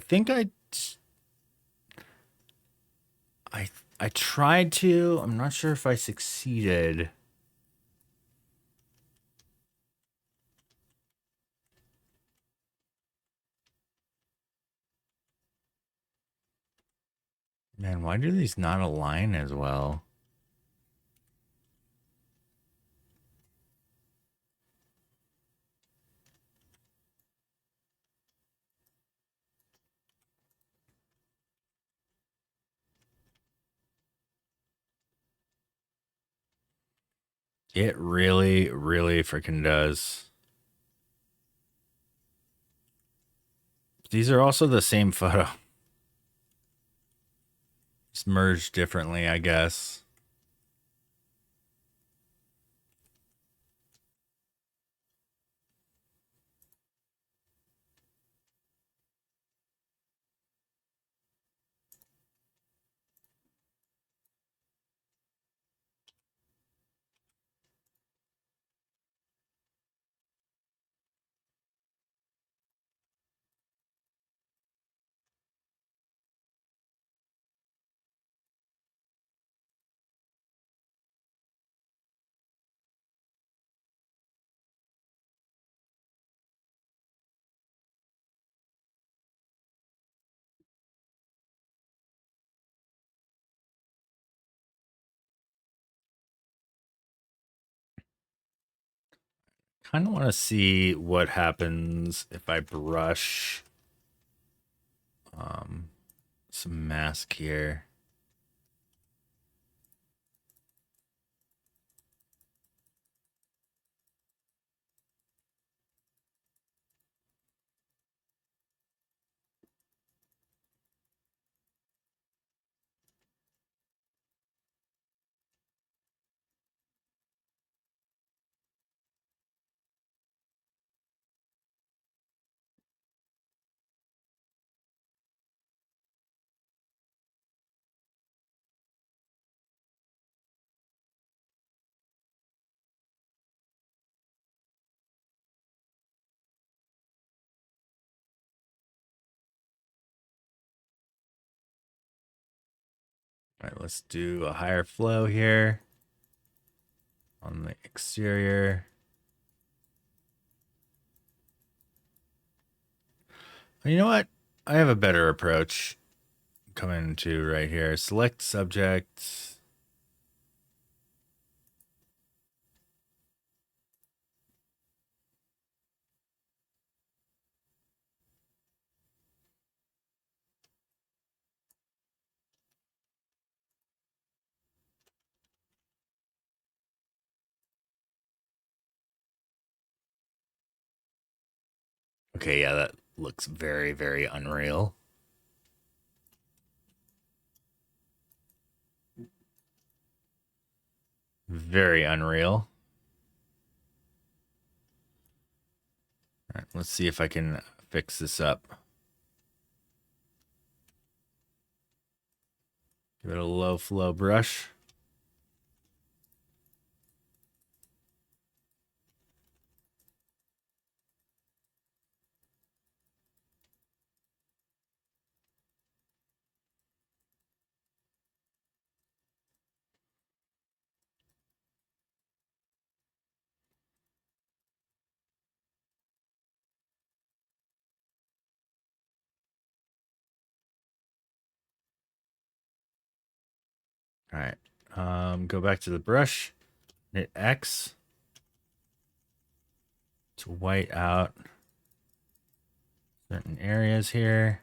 I tried to. I'm not sure if I succeeded. Man, why do these not align as well? It really, really freaking does. These are also the same photo. Just merged differently, I guess. Kind of want to see what happens if I brush some mask here. All right, let's do a higher flow here on the exterior. You know what? I have a better approach coming to right here. Select subject. Okay, yeah, that looks very, very unreal. Very unreal. All right, let's see if I can fix this up. Give it a low flow brush. All right. Go back to the brush. Hit X to white out certain areas here.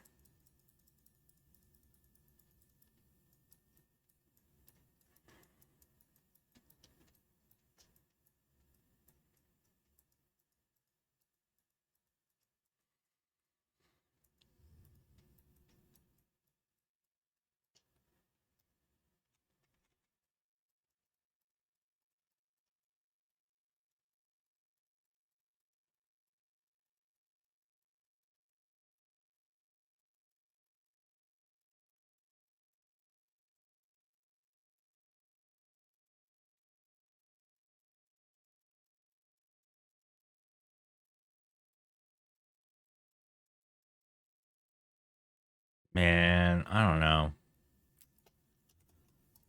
Man, I don't know.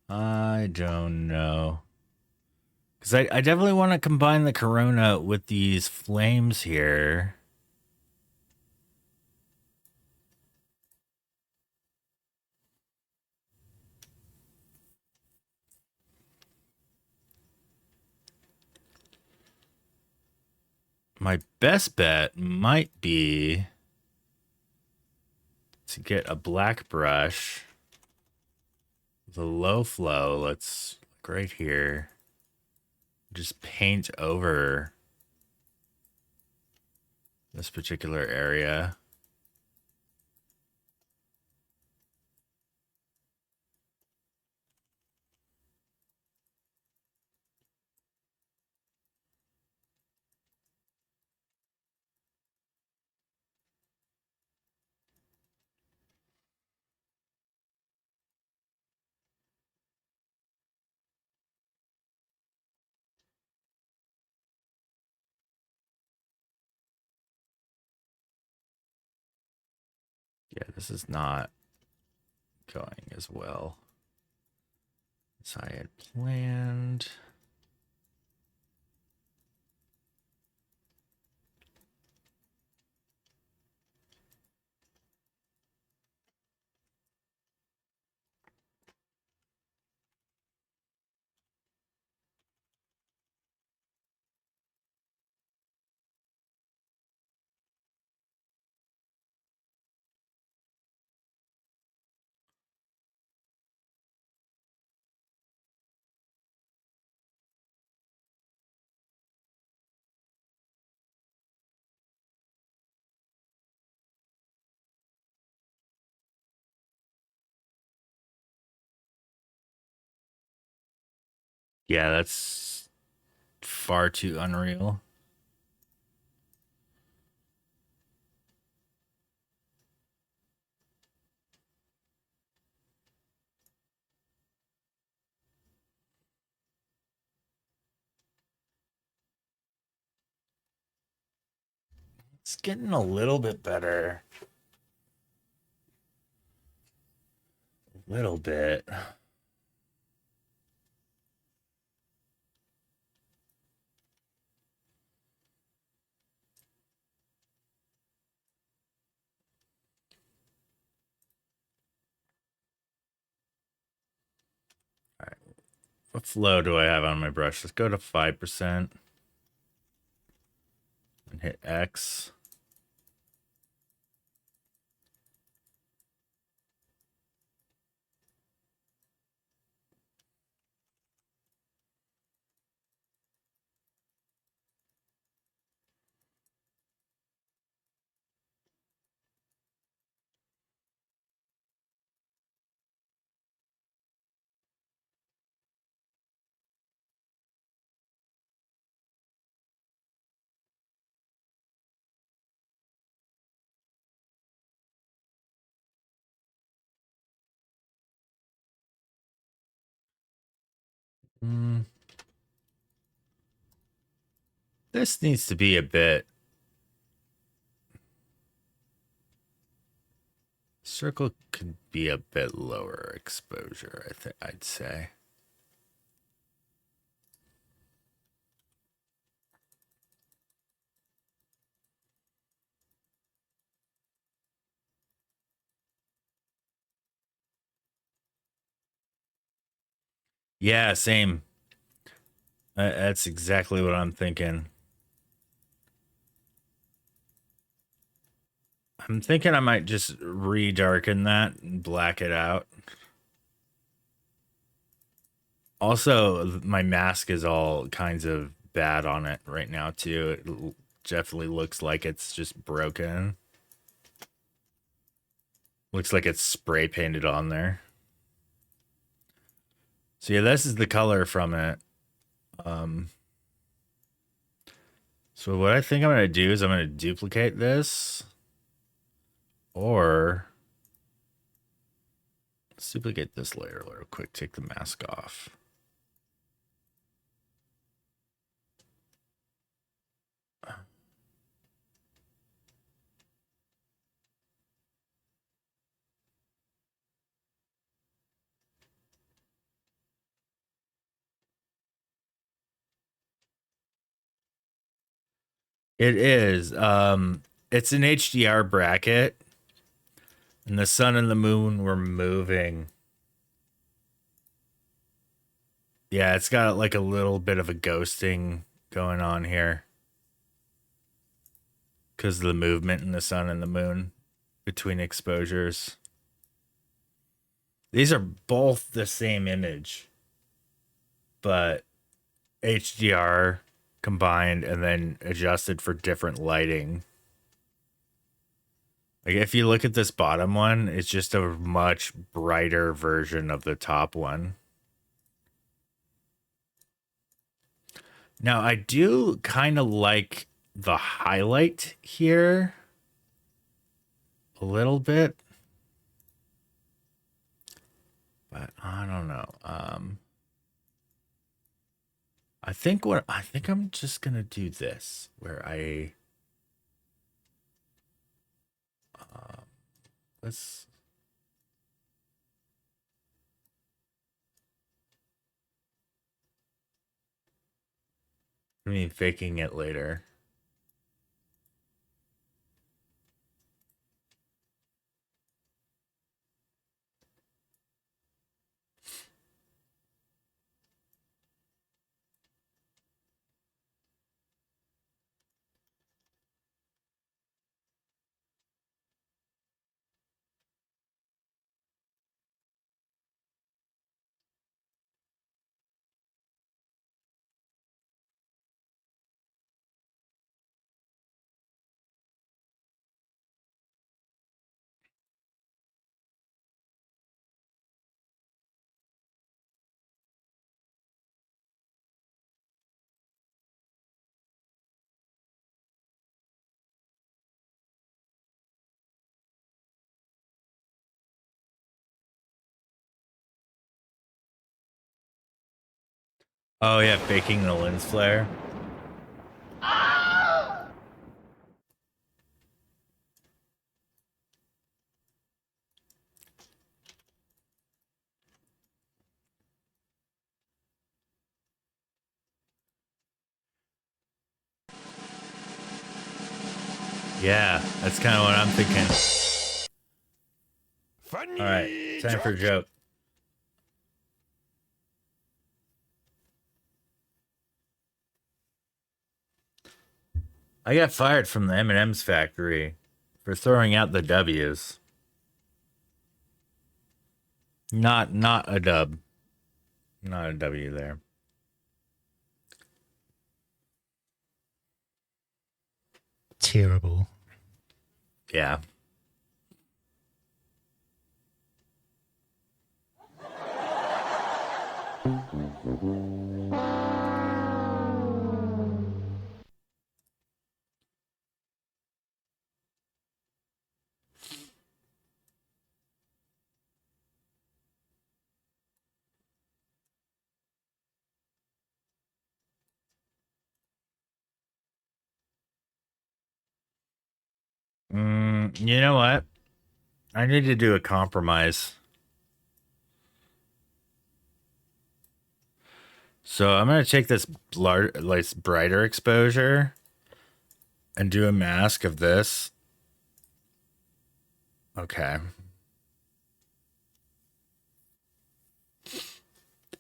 I don't know. Because I definitely want to combine the Corona with these flames here. My best bet might be to get a black brush with a low flow. Let's look right here. Just paint over this particular area. Yeah, this is not going as well as I had planned. Yeah, that's far too unreal. It's getting a little bit better. A little bit. All right. What flow do I have on my brush? Let's go to 5% and hit X. This needs to be a bit. Circle could be a bit lower exposure, I'd say. Yeah, same. That's exactly what I'm thinking. I'm thinking I might just re-darken that and black it out. Also, my mask is all kinds of bad on it right now, too. It definitely looks like it's just broken. Looks like it's spray painted on there. So yeah, this is the color from it. So what I think I'm going to do is I'm going to duplicate this. Or let's duplicate this layer real quick. Take the mask off. It is. It's an HDR bracket. And the sun and the moon were moving. Yeah, it's got like a little bit of a ghosting going on here. Because of the movement in the sun and the moon between exposures. These are both the same image. But HDR combined and then adjusted for different lighting. Like if you look at this bottom one, it's just a much brighter version of the top one. Now I do kind of like the highlight here a little bit, but I don't know. I think I'm just gonna do this where let's. I mean, faking it later. Oh yeah, faking the lens flare. Yeah, that's kind of what I'm thinking. Funny All right, time for a joke. I got fired from the M&M's factory for throwing out the W's. Not a dub. Not a W there. Terrible. Yeah. You know what? I need to do a compromise. So I'm gonna take this like brighter exposure and do a mask of this. Okay.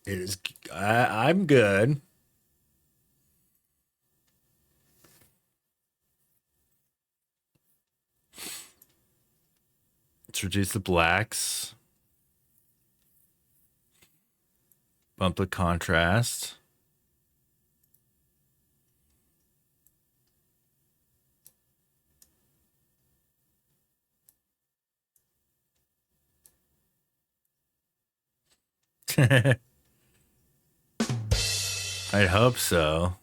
It is. I'm good. Let's reduce the blacks. Bump the contrast. I hope so.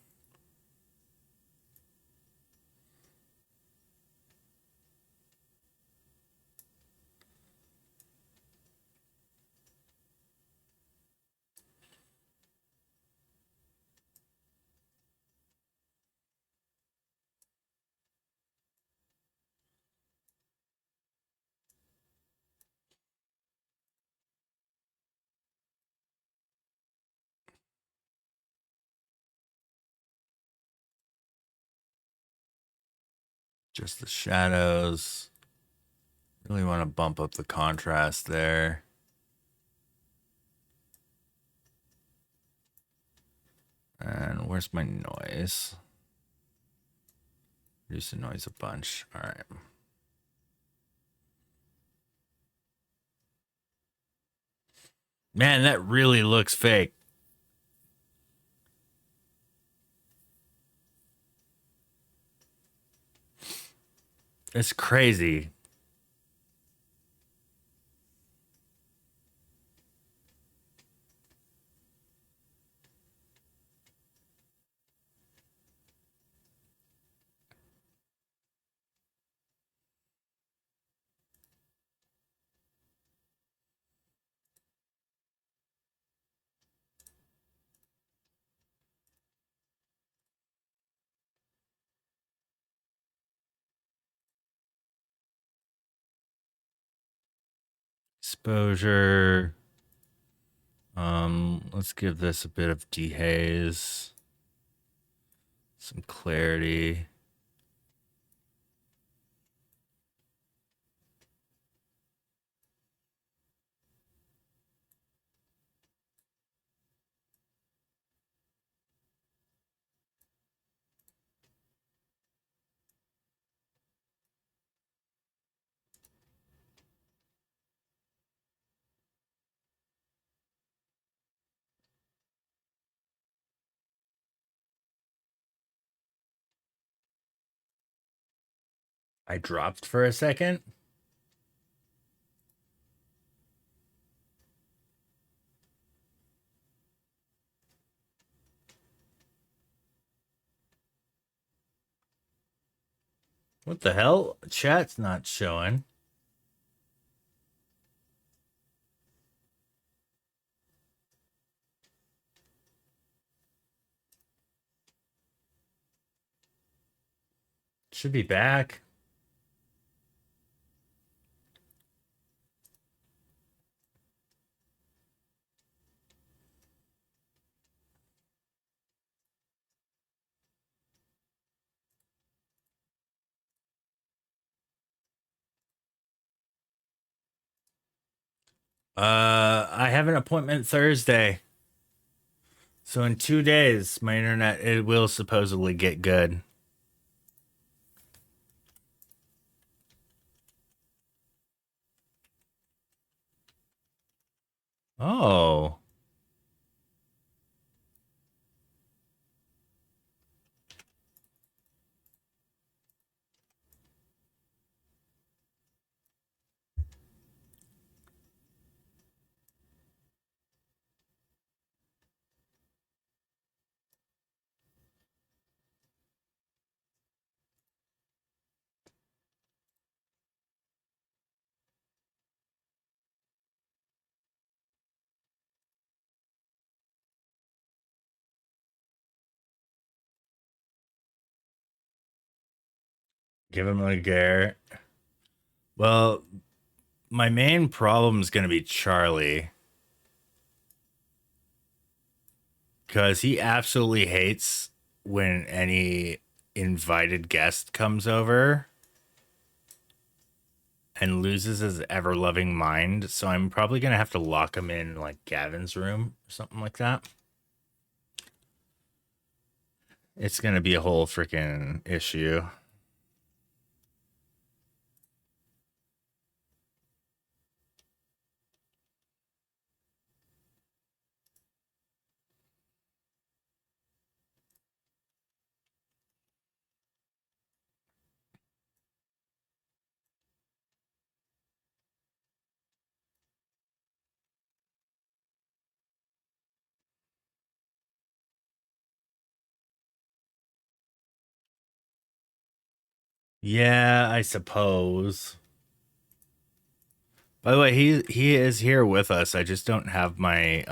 Just the shadows. Really want to bump up the contrast there. And where's my noise? Reduce the noise a bunch. All right. Man, that really looks fake. It's crazy. Exposure. Let's give this a bit of dehaze. Some clarity. I dropped for a second. What the hell? Chat's not showing. Should be back. I have an appointment Thursday. So in 2 days, my internet, it will supposedly get good. Oh. Give him a gare. Well, my main problem is going to be Charlie. Because he absolutely hates when any invited guest comes over and loses his ever loving mind. So I'm probably going to have to lock him in like Gavin's room or something like that. It's going to be a whole freaking issue. Yeah, I suppose. By the way, he is here with us. I just don't have my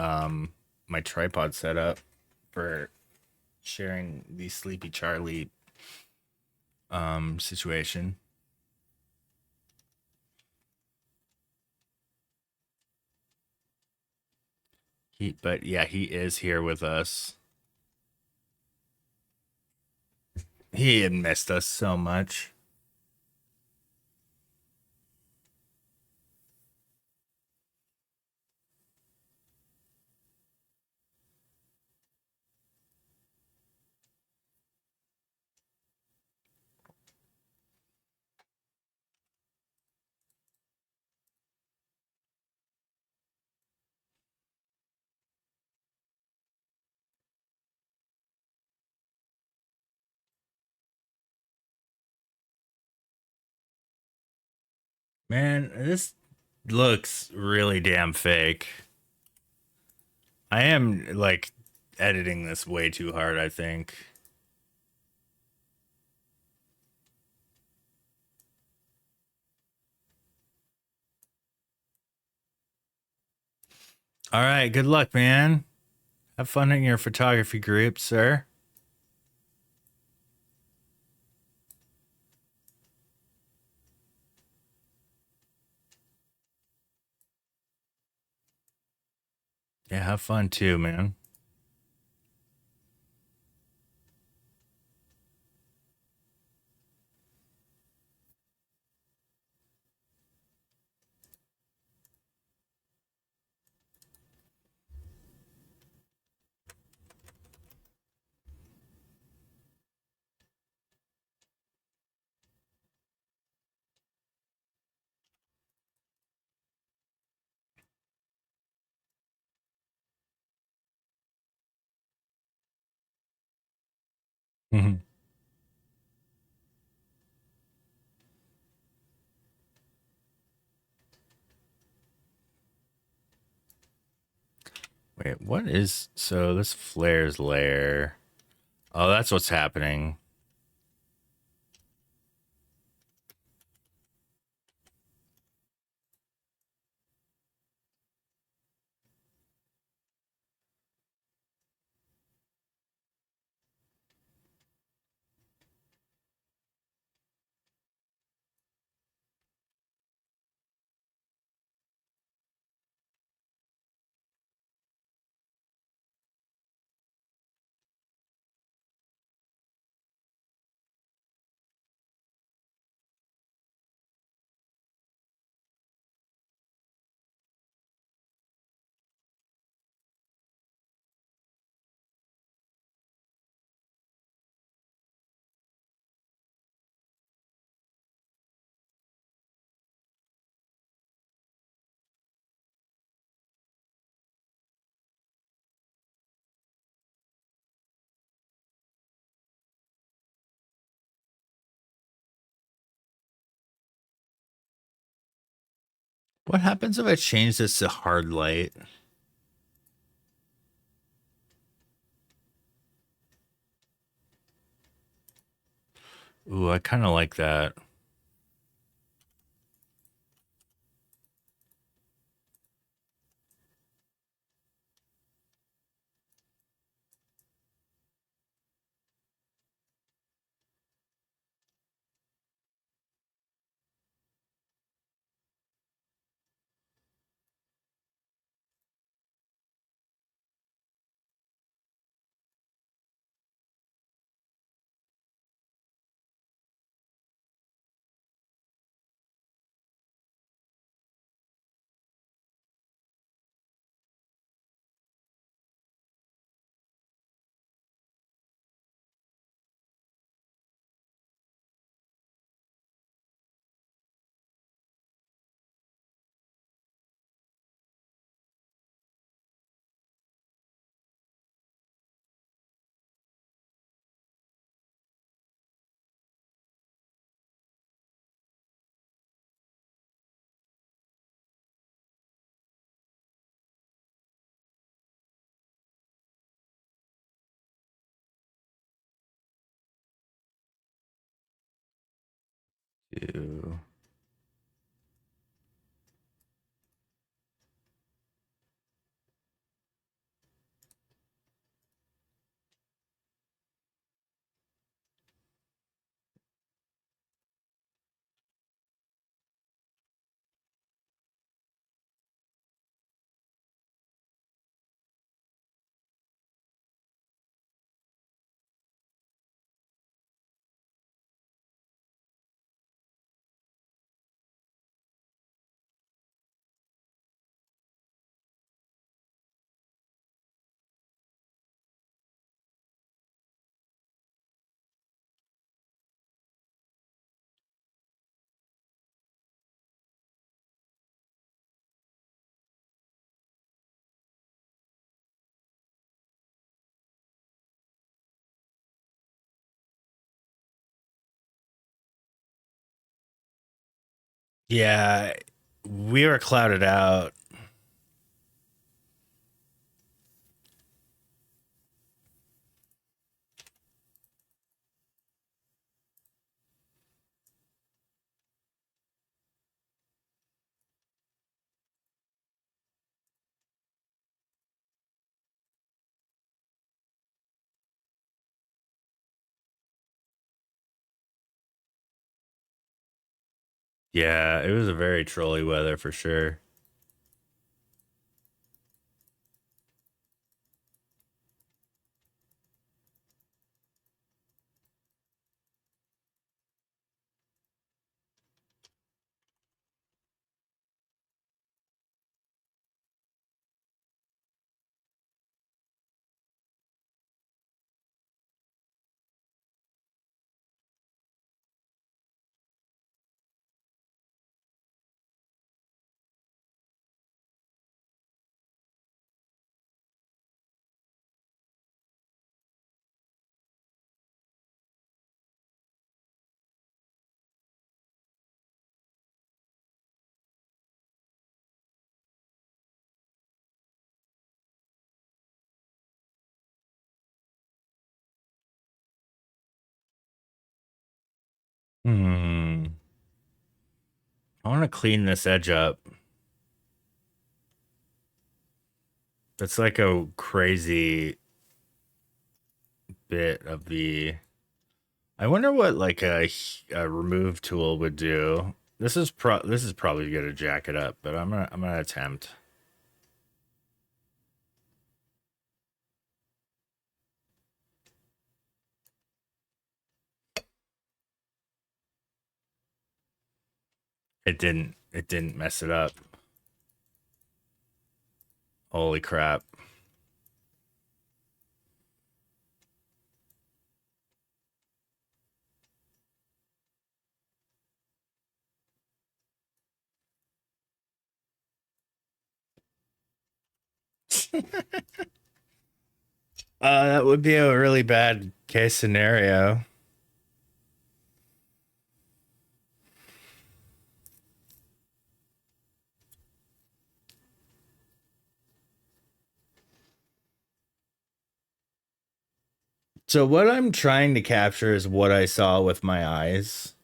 my tripod set up for sharing the Sleepy Charlie situation. But yeah, he is here with us. He had missed us so much. Man, this looks really damn fake. I am like editing this way too hard, I think. All right, good luck, man. Have fun in your photography group, sir. Yeah, have fun too, man. Mhm. Wait, what is so this flare's lair? Oh, that's what's happening. What happens if I change this to hard light? Ooh, I kind of like that. 2. Yeah, we were clouded out. Yeah, it was a very trolly weather for sure. Hmm. I want to clean this edge up. That's like a crazy bit of the. I wonder what like a remove tool would do. This is probably gonna jack it up, but I'm gonna attempt. It didn't mess it up. Holy crap. That would be a really bad case scenario. So what I'm trying to capture is what I saw with my eyes.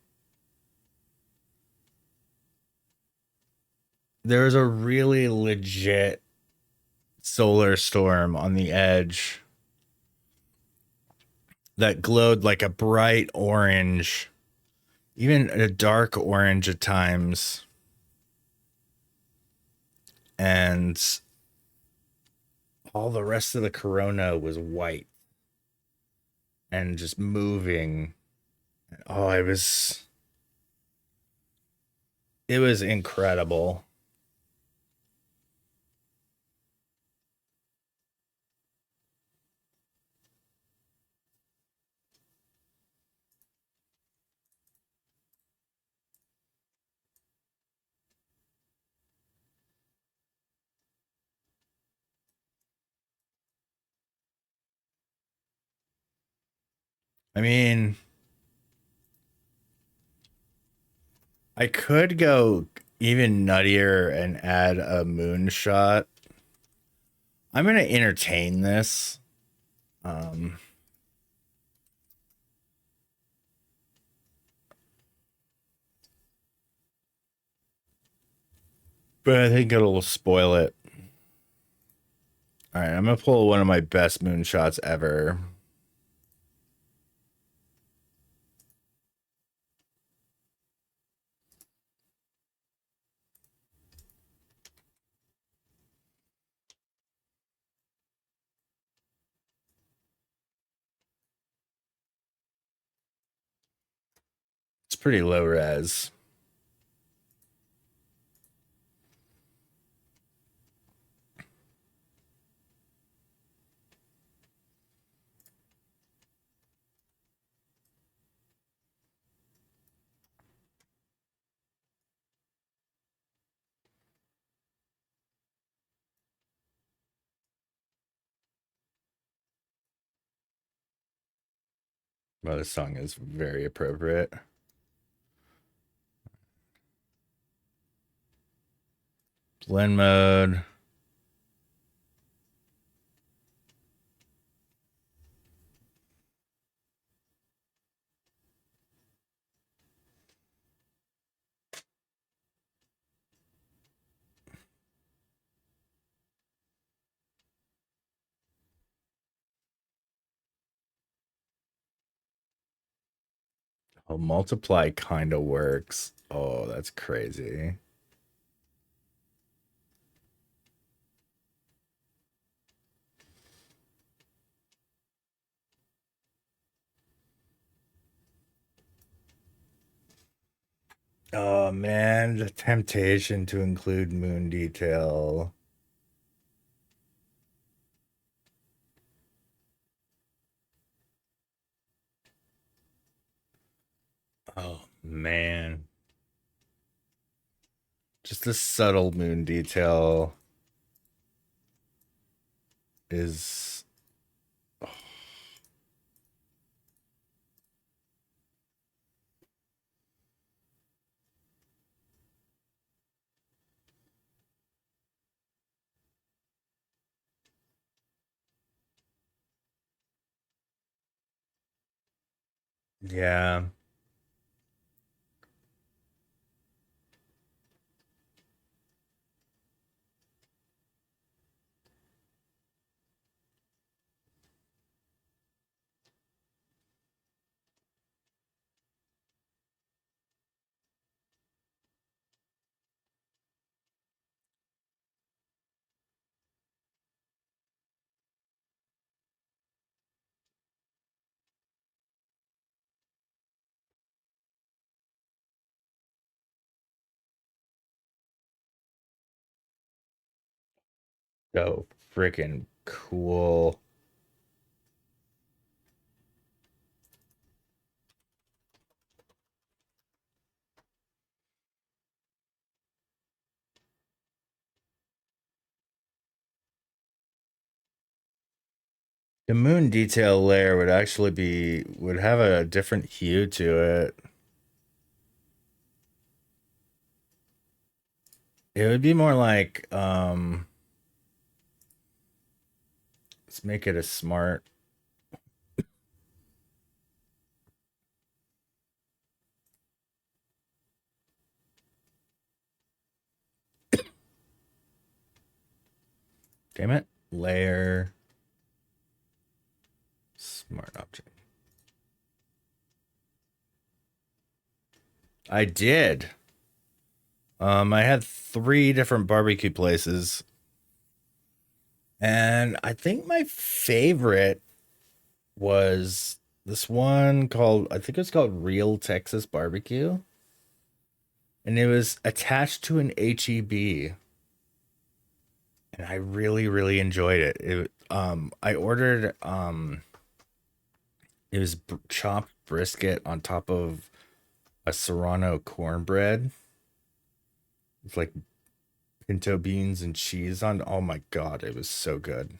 There's a really legit solar storm on the edge that glowed like a bright orange, even a dark orange at times. And all the rest of the corona was white and just moving. Oh, it was incredible. I mean, I could go even nuttier and add a moonshot. I'm gonna entertain this. Um, but I think it'll spoil it. All right, I'm gonna pull one of my best moonshots ever. It's pretty low res. Well, this song is very appropriate. Blend mode. Oh, multiply kind of works. Oh, that's crazy. Oh man, the temptation to include moon detail. Oh man. Just the subtle moon detail is yeah. So freaking cool. The moon detail layer would actually would have a different hue to it. It would be more like let's make it a smart. Damn it. Layer smart object. I did. I had 3 different barbecue places. And I think my favorite was this one called, I think it was called Real Texas Barbecue. And it was attached to an HEB. And I really, really enjoyed it. I ordered, it was chopped brisket on top of a Serrano cornbread. It's like pinto beans and cheese on. Oh my God, it was so good.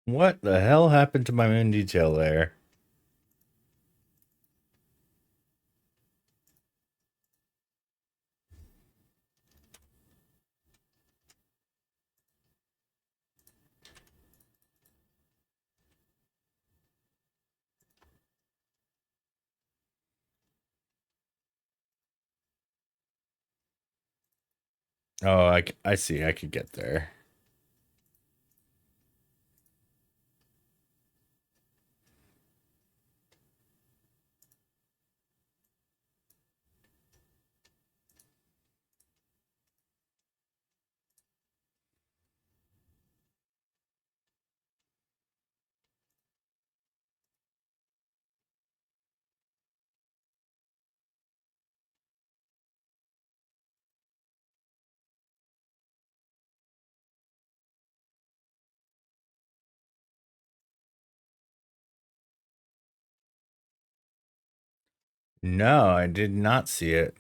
What the hell happened to my moon detail there? Oh, I see. I could get there. No, I did not see it.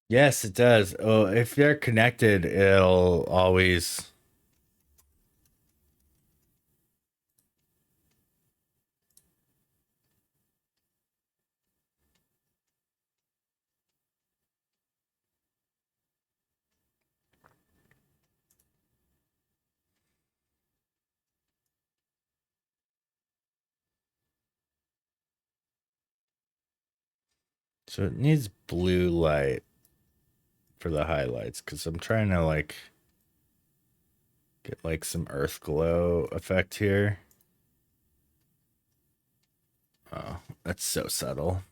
Yes, it does. Oh, if they're connected, it'll always. So it needs blue light for the highlights because I'm trying to like get like some earth glow effect here. Oh, that's so subtle.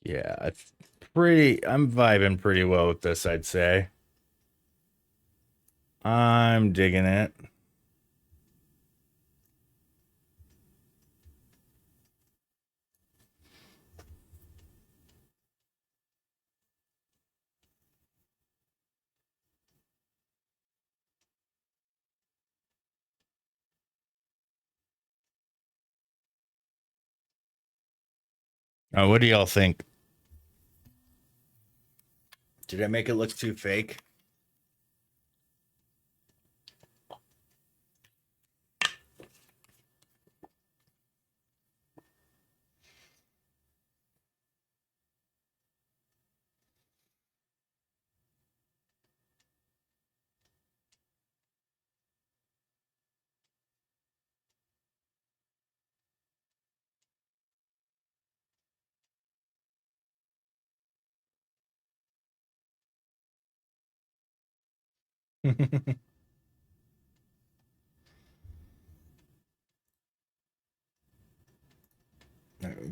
Yeah, it's pretty. I'm vibing pretty well with this, I'd say. I'm digging it. What do y'all think? Did I make it look too fake?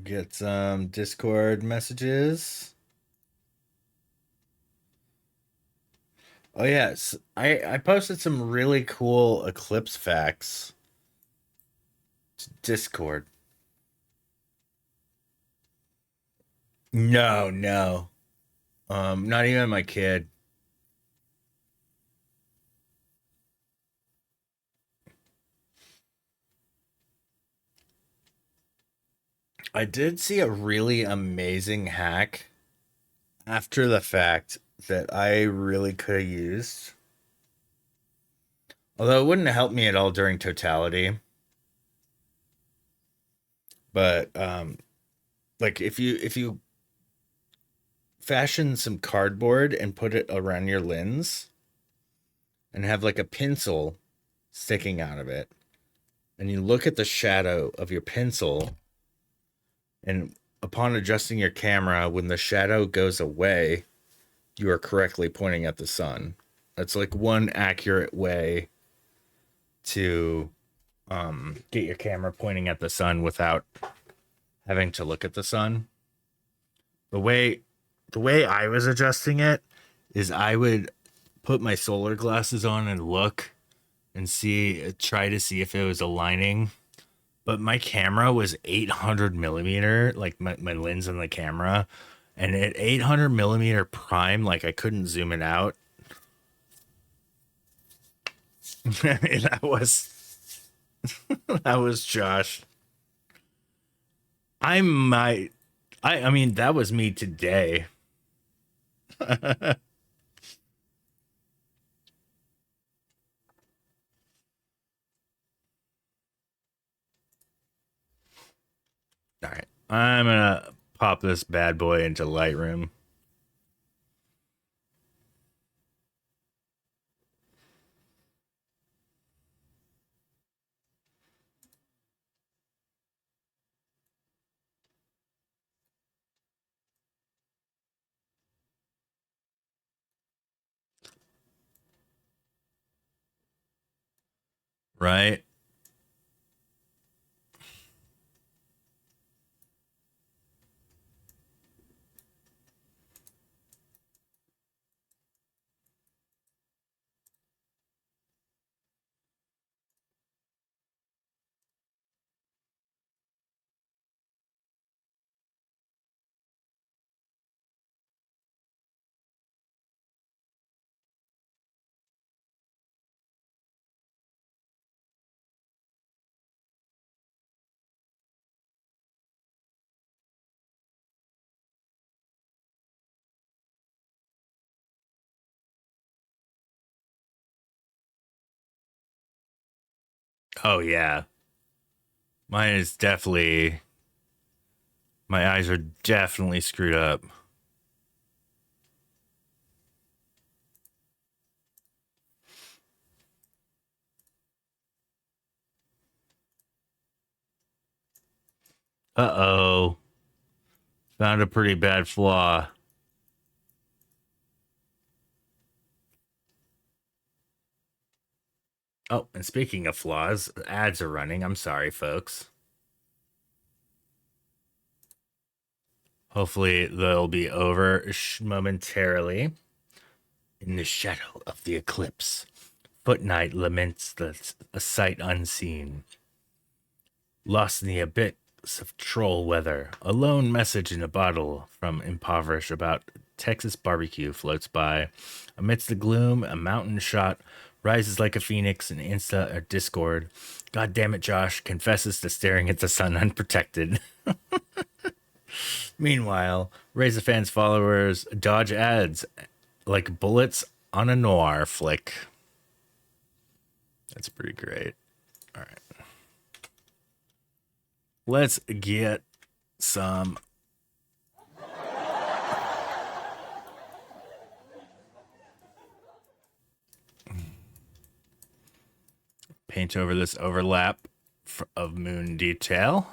Get some Discord messages. Oh yes, I posted some really cool Eclipse facts to Discord. No, no. Not even my kid. I did see a really amazing hack after the fact that I really could have used. Although it wouldn't have helped me at all during totality. But like if you fashion some cardboard and put it around your lens and have like a pencil sticking out of it, and you look at the shadow of your pencil, and upon adjusting your camera, when the shadow goes away, you are correctly pointing at the sun. That's like one accurate way to get your camera pointing at the sun without having to look at the sun. The way I was adjusting it is I would put my solar glasses on and look and try to see if it was aligning. But my camera was 800 millimeter, like my lens in the camera, and at 800 millimeter prime, like I couldn't zoom it out. that was that was Josh. I mean that was me today. All right. I'm gonna pop this bad boy into Lightroom. Right? Oh yeah. Mine is definitely my eyes are definitely screwed up. Uh-oh. Found a pretty bad flaw. Oh, and speaking of flaws, ads are running. I'm sorry, folks. Hopefully, they'll be over momentarily. In the shadow of the eclipse, Foot Knight laments a sight unseen. Lost in the abyss of troll weather, a lone message in a bottle from Impoverish about Texas barbecue floats by. Amidst the gloom, a mountain shot rises like a phoenix in Insta or Discord. God damn it, Josh confesses to staring at the sun unprotected. Meanwhile, Razor fans followers dodge ads like bullets on a noir flick. That's pretty great. All right. Let's get some paint over this overlap of moon detail.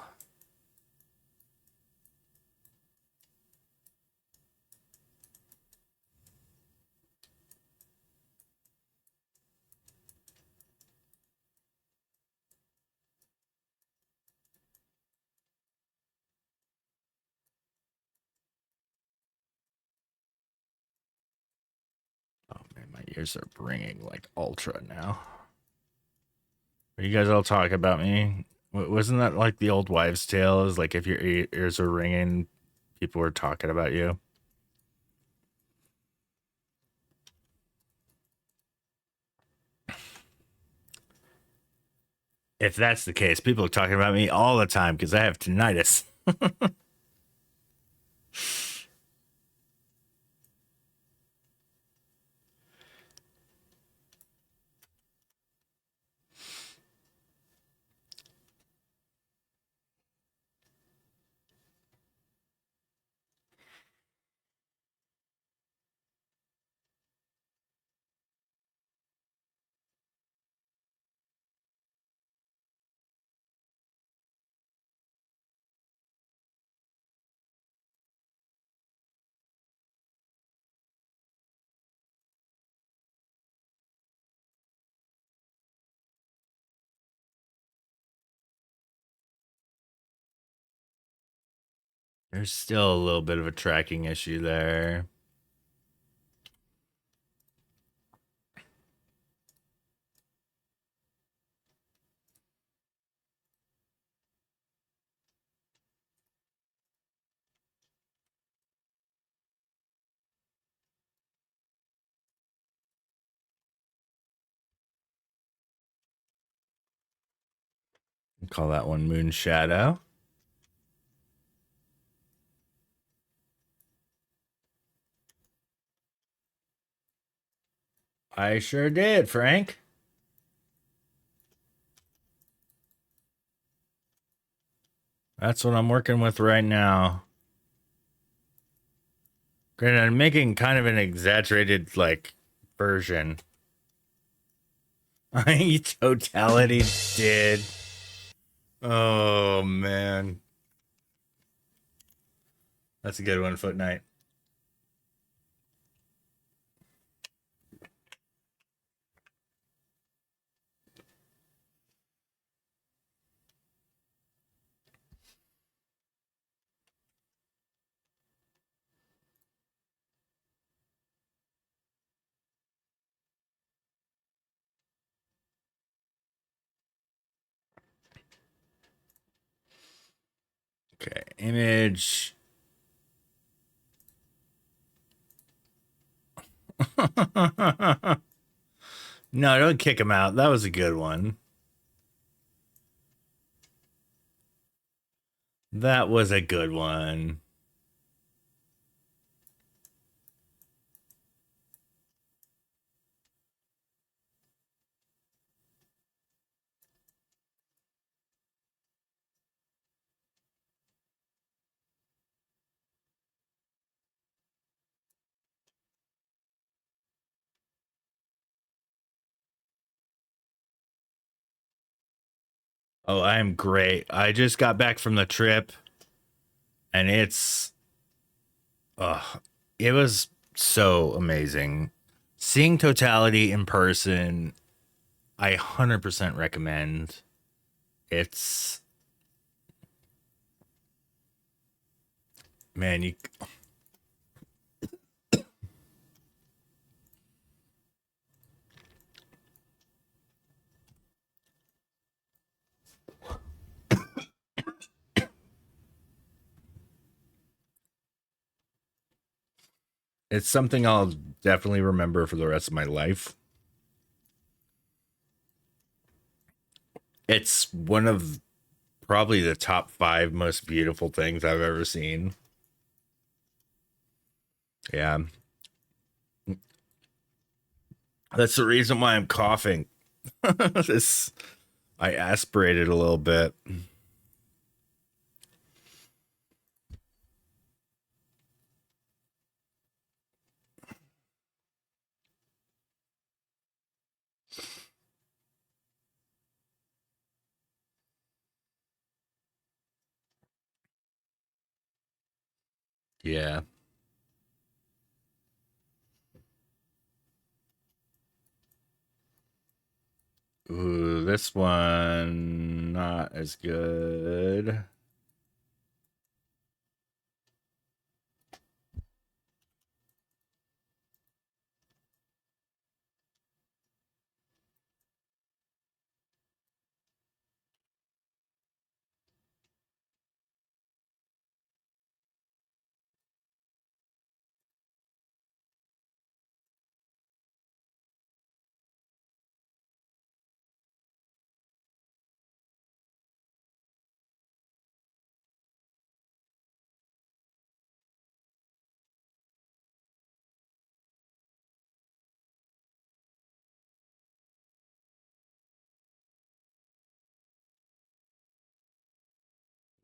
Oh man, my ears are ringing like ultra now. Are you guys all talking about me? Wasn't that like the old wives' tale? Is like if your ears are ringing, people were talking about you. If that's the case, people are talking about me all the time because I have tinnitus. There's still a little bit of a tracking issue there. Call that one Moon Shadow. I sure did, Frank. That's what I'm working with right now. Granted, I'm making kind of an exaggerated, like, version. I totality did. Oh, man. That's a good one, Foot Knight. Okay, image. No, don't kick him out. That was a good one. That was a good one. Oh, I am great. I just got back from the trip and it was so amazing. Seeing Totality in person, I 100% recommend. It's man, you it's something I'll definitely remember for the rest of my life. It's one of probably the top 5 most beautiful things I've ever seen. Yeah. That's the reason why I'm coughing. this I aspirated a little bit. Yeah. Ooh, this one not as good.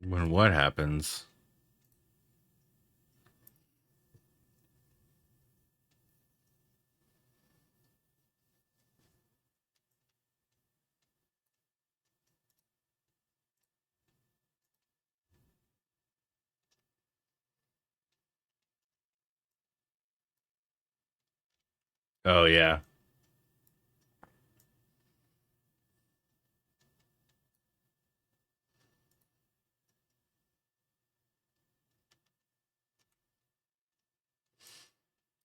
When what happens? Oh yeah.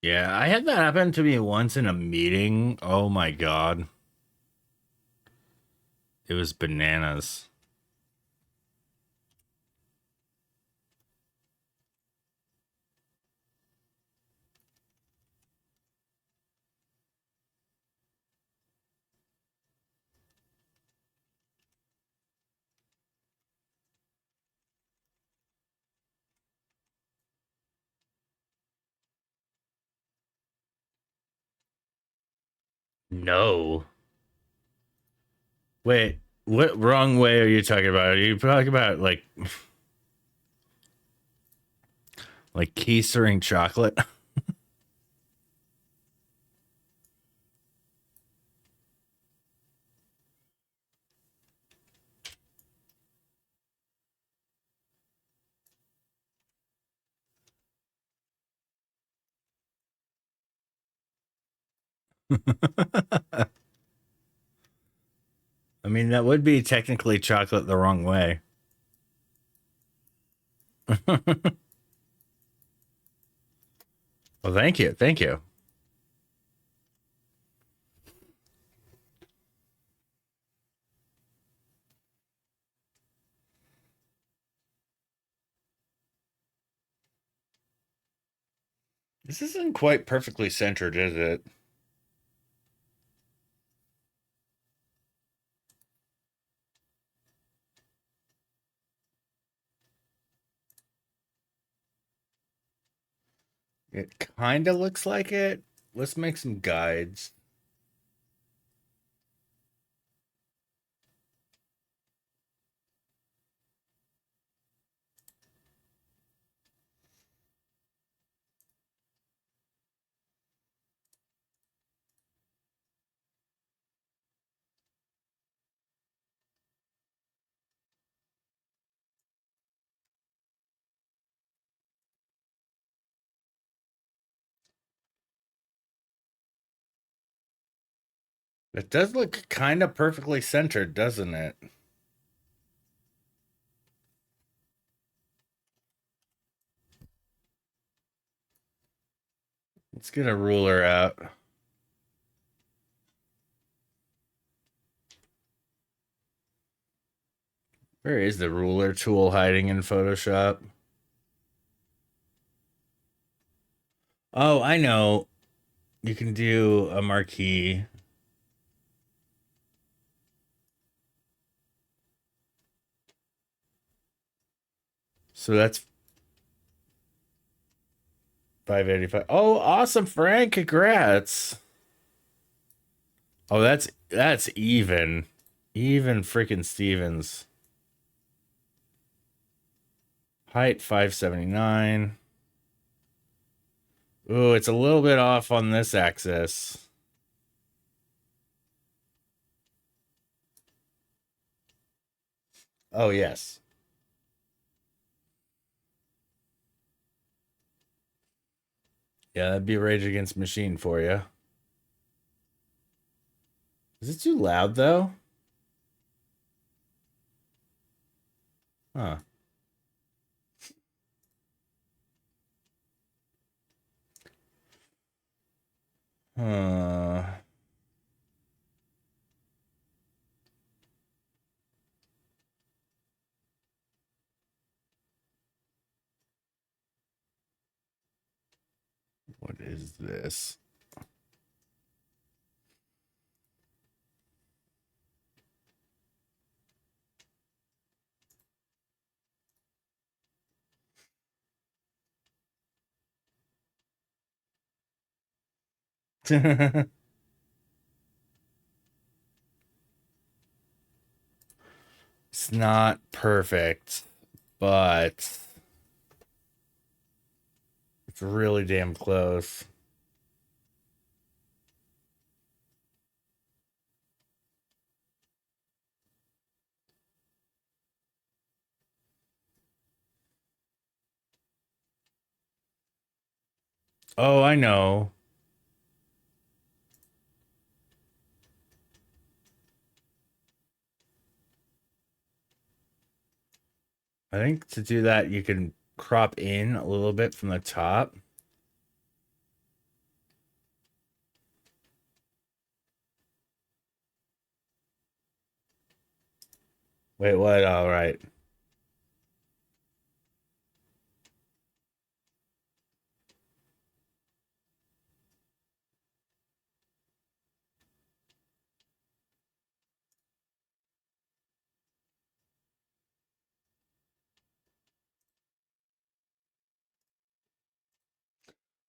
Yeah, I had that happen to me once in a meeting. Oh my god. It was bananas. No. Wait, what wrong way are you talking about? Are you talking about like keistering chocolate? I mean, that would be technically chocolate the wrong way. Well, thank you. Thank you. This isn't quite perfectly centered, is it? It kind of looks like it. Let's make some guides. It does look kind of perfectly centered, doesn't it? Let's get a ruler out. Where is the ruler tool hiding in Photoshop? Oh, I know. You can do a marquee. So that's 585. Oh, awesome, Frank. Congrats. Oh, that's even. Even freaking Stevens. Height 579. Ooh, it's a little bit off on this axis. Oh, yes. Yeah, that'd be Rage Against Machine for you. Is it too loud, though? Huh. Uh, what is this? It's not perfect, but it's really damn close. Oh, I know. I think to do that, you can crop in a little bit from the top. Wait, what? All right.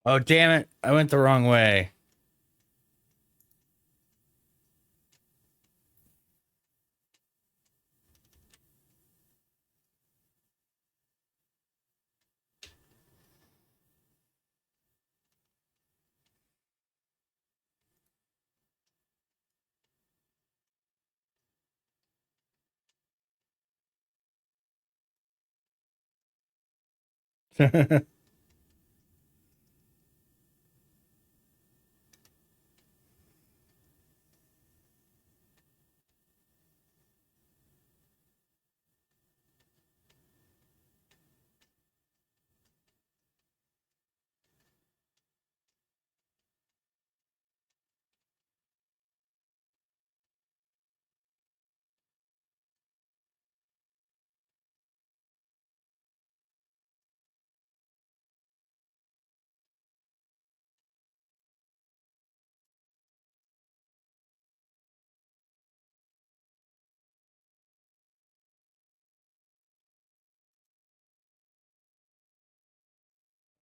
Oh, damn it. I went the wrong way.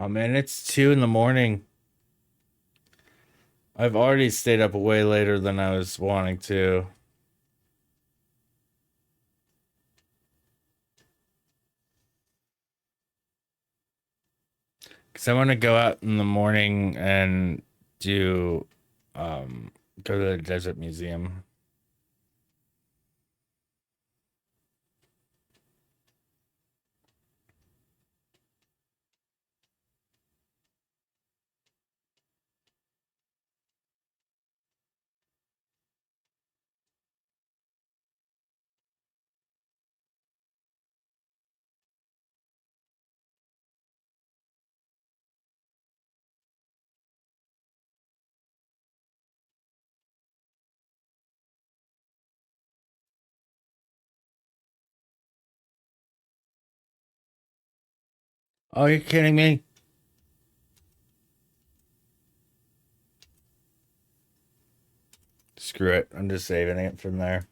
Oh man, it's 2 in the morning. I've already stayed up way later than I was wanting to. Because I want to go out in the morning and do, go to the desert museum. Oh, you're kidding me? Screw it. I'm just saving it from there.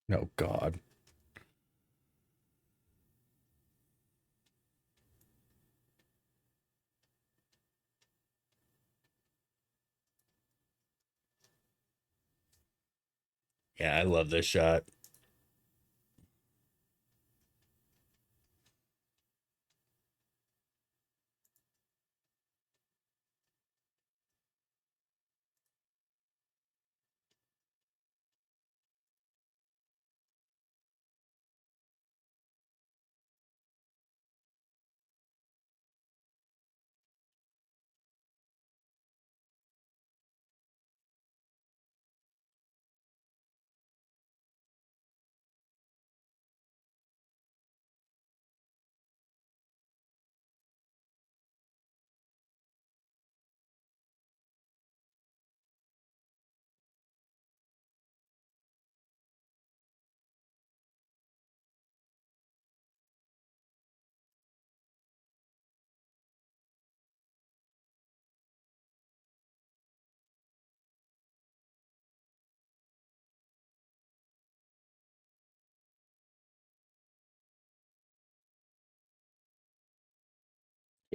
No, God. Yeah, I love this shot.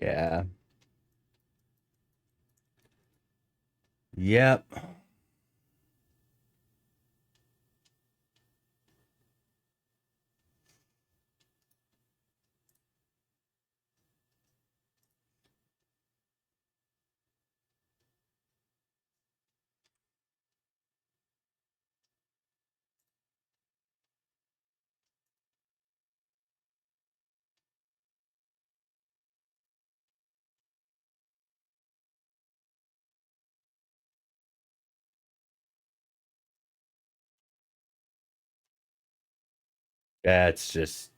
Yeah. Yep. That's just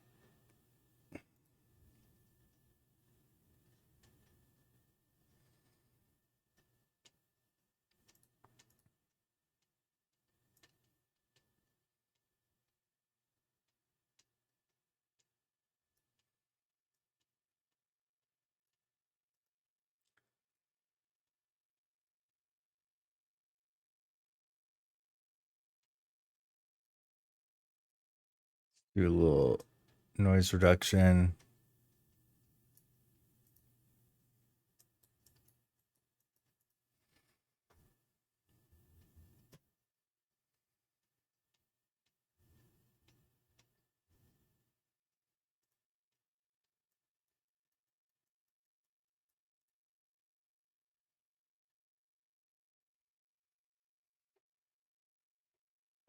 do a little noise reduction.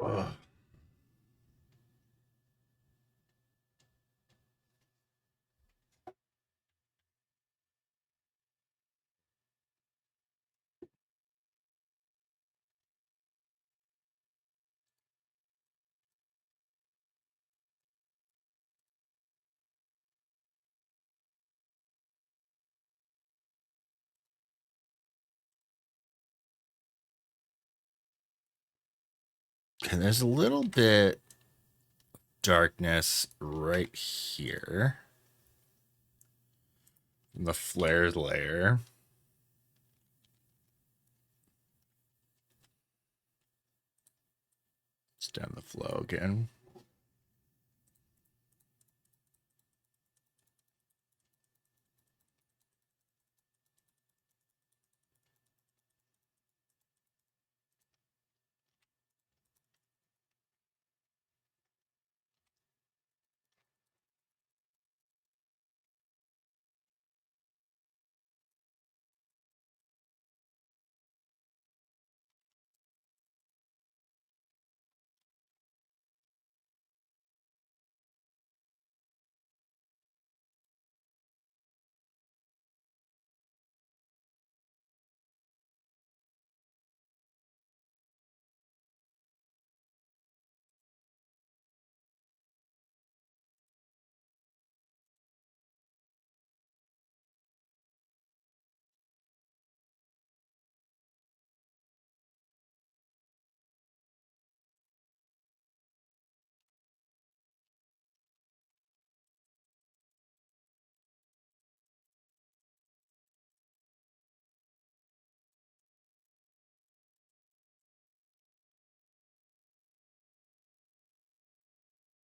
Ugh. Okay, there's a little bit darkness right here. The flared layer. Let's down the flow again.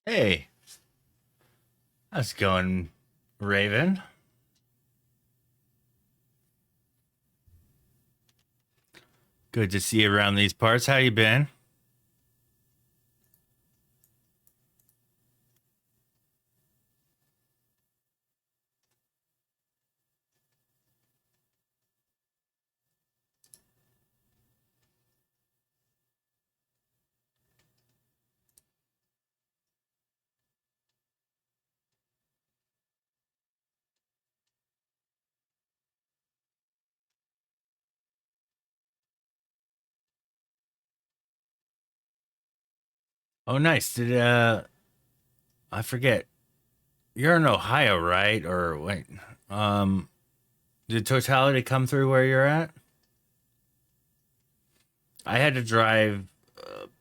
Hey, how's it going, Raven? Good to see you around these parts. How you been? Oh, nice. Did I forget? You're in Ohio, right? Or wait, um, did Totality come through where you're at? I had to drive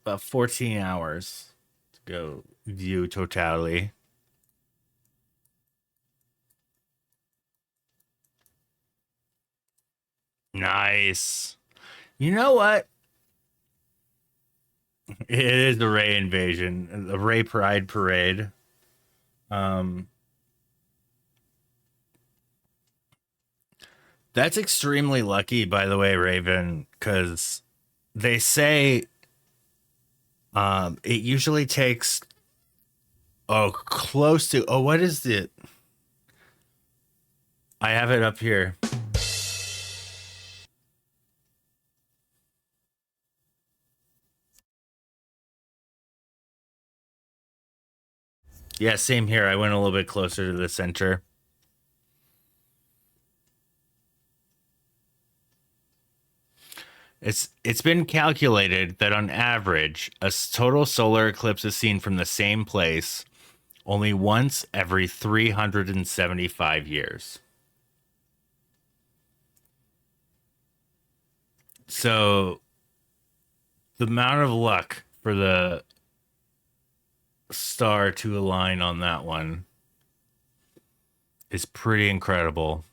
about 14 hours to go view Totality. Nice. You know what? It is the Ray invasion, the Ray Pride Parade. Um, that's extremely lucky, by the way, Raven, because they say it usually takes close to what is it? I have it up here. Yeah, same here. I went a little bit closer to the center. It's been calculated that on average, a total solar eclipse is seen from the same place Only once every 375 years. So the amount of luck for the star to align on that one is pretty incredible.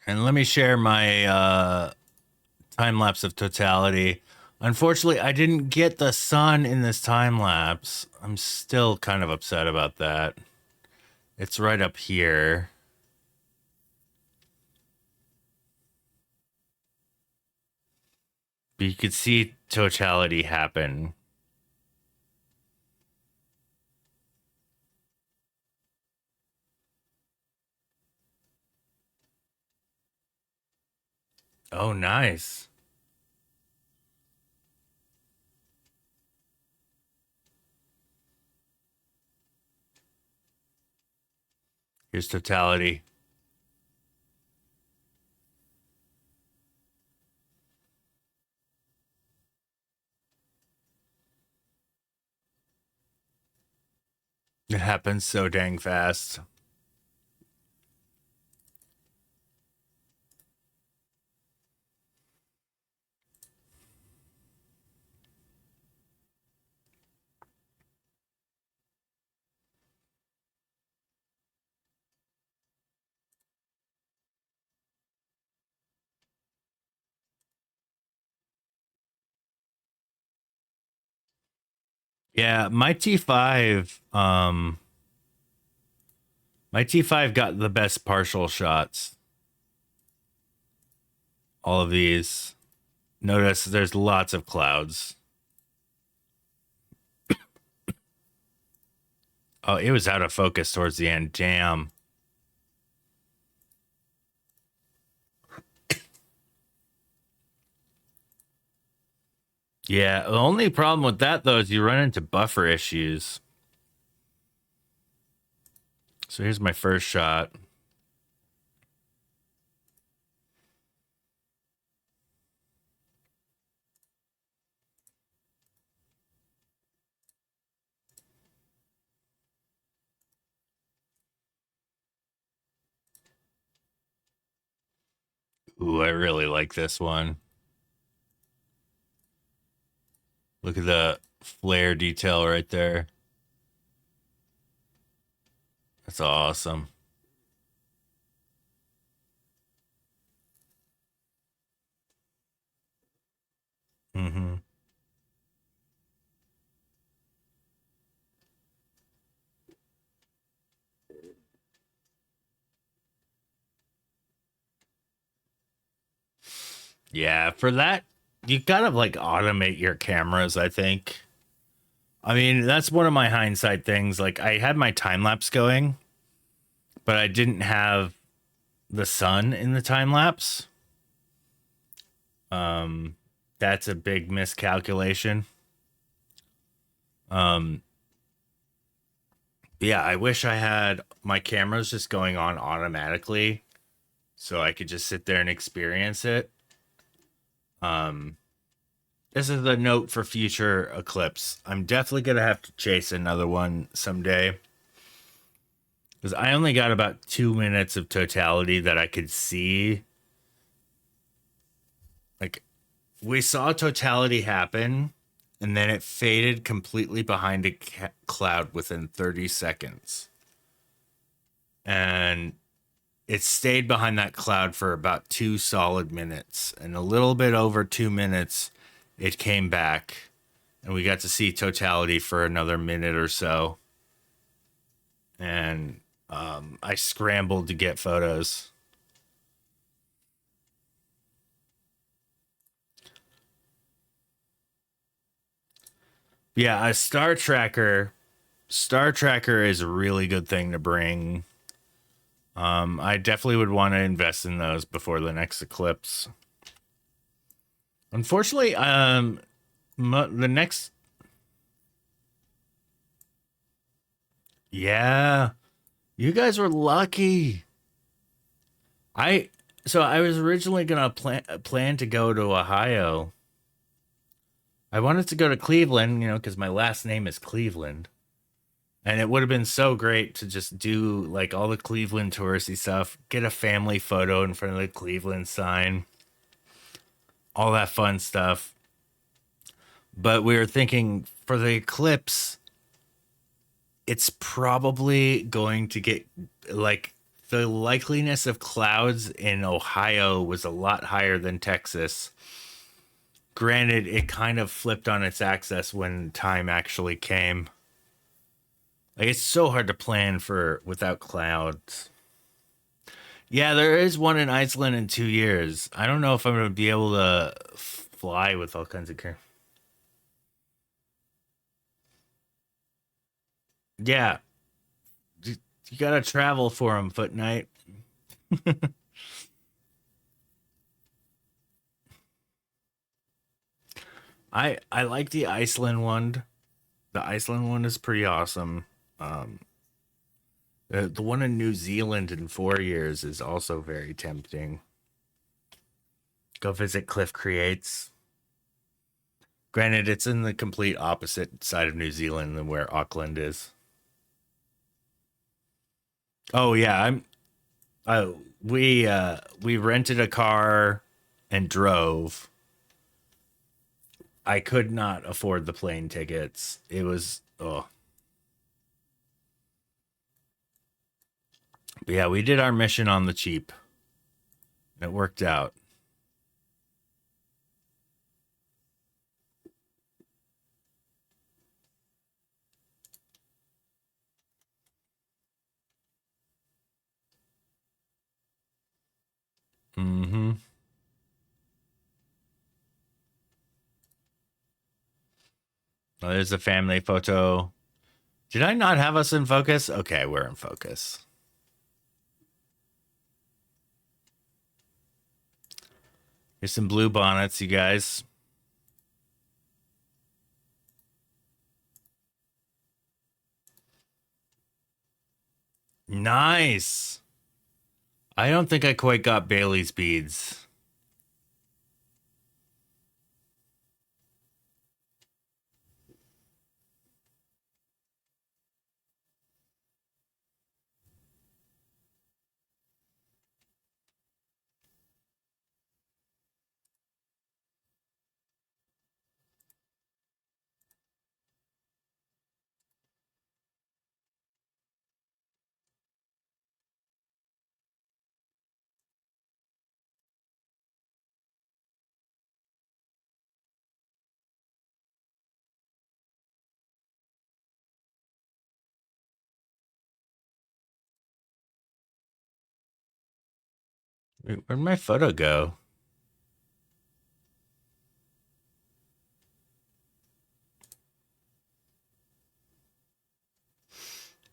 And let me share my time lapse of totality. Unfortunately, I didn't get the sun in this time lapse. I'm still kind of upset about that. It's right up here. But you could see totality happen. Oh, nice. Here's totality. It happens so dang fast. Yeah, my T5 got the best partial shots. All of these. Notice there's lots of clouds. Oh, it was out of focus towards the end. Damn. Yeah, the only problem with that, though, is you run into buffer issues. So here's my first shot. Ooh, I really like this one. Look at the flare detail right there. That's awesome. Mm-hmm. Yeah, for that, you gotta like automate your cameras, I think. I mean, that's one of my hindsight things. Like, I had my time lapse going, but I didn't have the sun in the time lapse. That's a big miscalculation. Yeah, I wish I had my cameras just going on automatically so I could just sit there and experience it. This is a note for future Eclipse. I'm definitely gonna have to chase another one someday. Because I only got about 2 minutes of totality that I could see. Like, we saw totality happen, and then it faded completely behind a cloud within 30 seconds. And it stayed behind that cloud for about 2 solid minutes. And a little bit over 2 minutes, it came back. And we got to see totality for another minute or so. And I scrambled to get photos. Yeah, a star tracker. Star tracker is a really good thing to bring. I definitely would want to invest in those before the next eclipse. Unfortunately, the next, yeah, you guys were lucky. I so I was originally gonna plan to go to Ohio. I wanted to go to Cleveland, because my last name is Cleveland. And it would have been so great to just do like all the Cleveland touristy stuff, get a family photo in front of the Cleveland sign, all that fun stuff. But we were thinking for the eclipse, it's probably going to get like the likeliness of clouds in Ohio was a lot higher than Texas. Granted, it kind of flipped on its axis when time actually came. Like it's so hard to plan for without clouds. Yeah, there is one in Iceland in 2 years. I don't know if I'm going to be able to fly with all kinds of care. Yeah, you got to travel for them, Foot Knight. I like the Iceland one. The Iceland one is pretty awesome. Um, the one in New Zealand in 4 years is also very tempting. Go visit Cliff Creates. Granted, it's in the complete opposite side of New Zealand than where Auckland is. Oh yeah, we rented a car and drove. I could not afford the plane tickets. It was But yeah, we did our mission on the cheap. It worked out. Mm-hmm. Oh, there's a family photo. Did I not have us in focus? Okay, we're in focus. Here's some blue bonnets, you guys. Nice. I don't think I quite got Bailey's beads. Wait, where'd my photo go?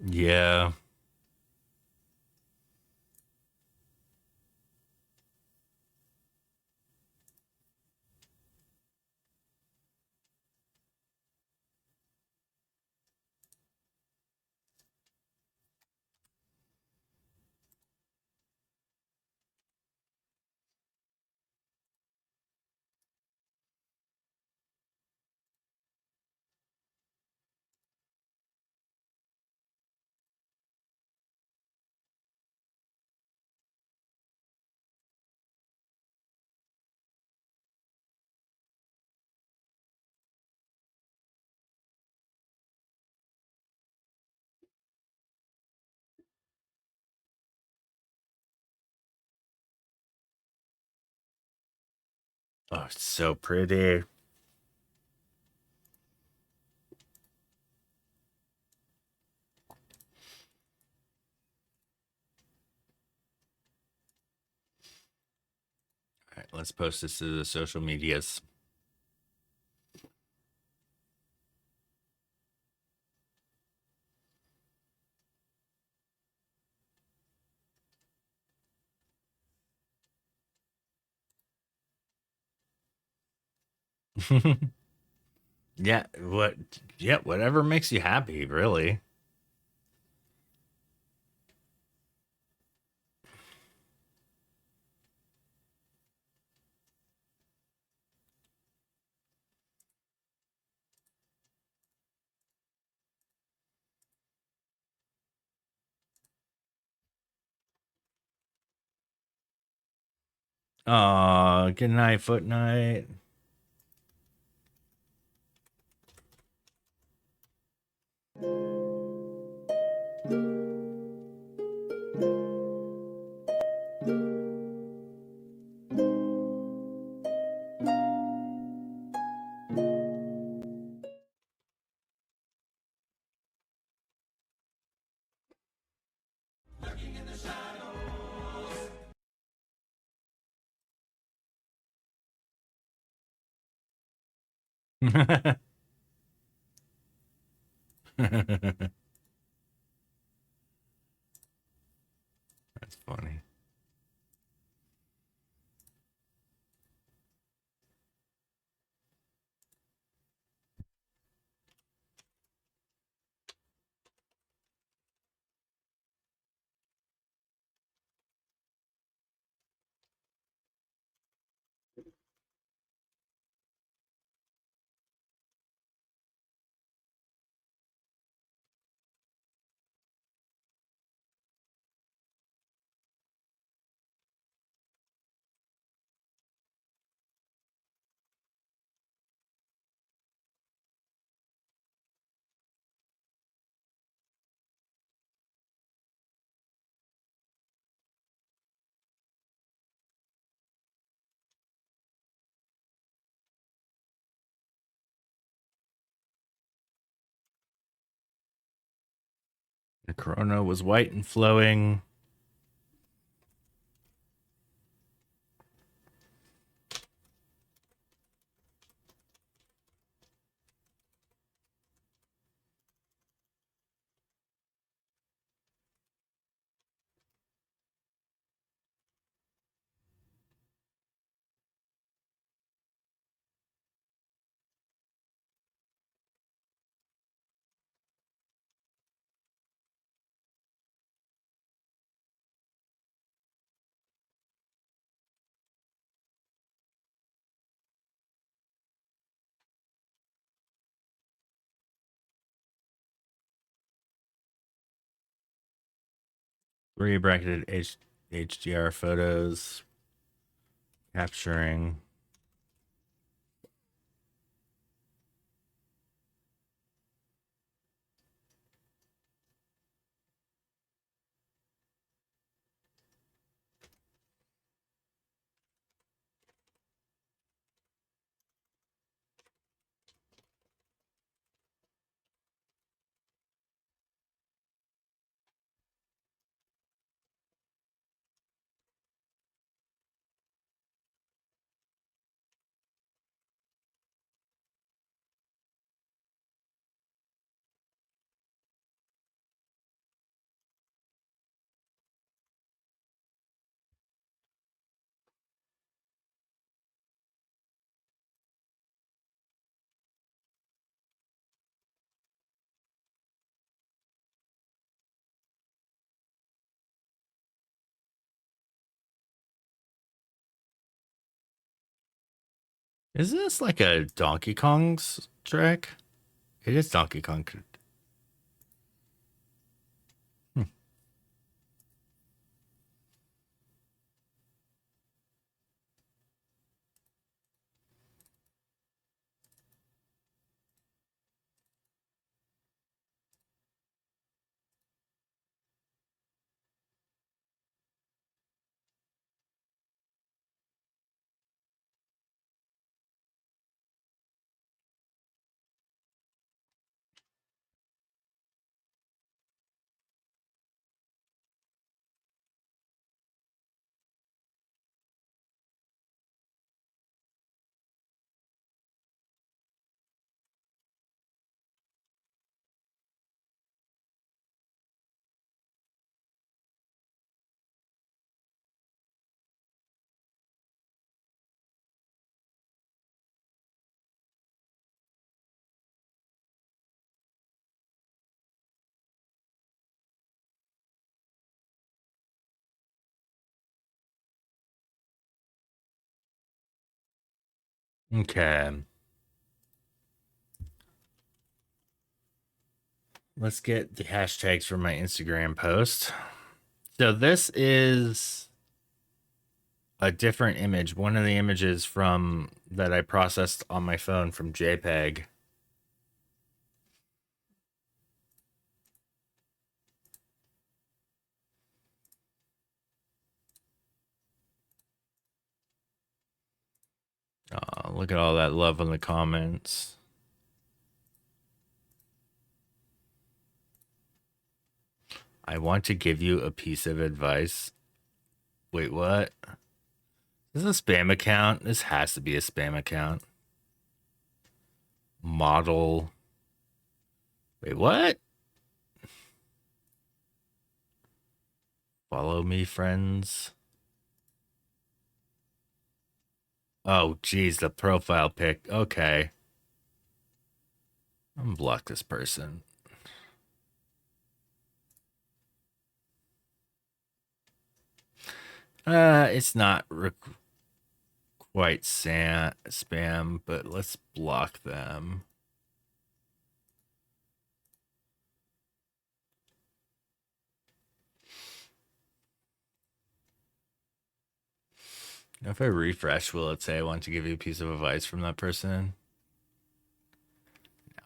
Yeah. Oh, it's so pretty. All right, let's post this to the social medias. Yeah, whatever makes you happy, really. Good night, Foot Night. That's funny. The corona was white and flowing. Re-bracketed HDR photos, capturing. Is this like a Donkey Kong's track? It is Donkey Kong. Hmm. Okay. Let's get the hashtags for my Instagram post. So this is a different image. One of the images from that I processed on my phone from JPEG. Oh, look at all that love in the comments. I want to give you a piece of advice. Wait, what? This is a spam account. This has to be a spam account. Model. Wait, what? Follow me, friends. Oh, geez, the profile pic. Okay. I'm gonna block this person. It's not quite spam, but let's block them. Now, if I refresh, will it say I want to give you a piece of advice from that person? No.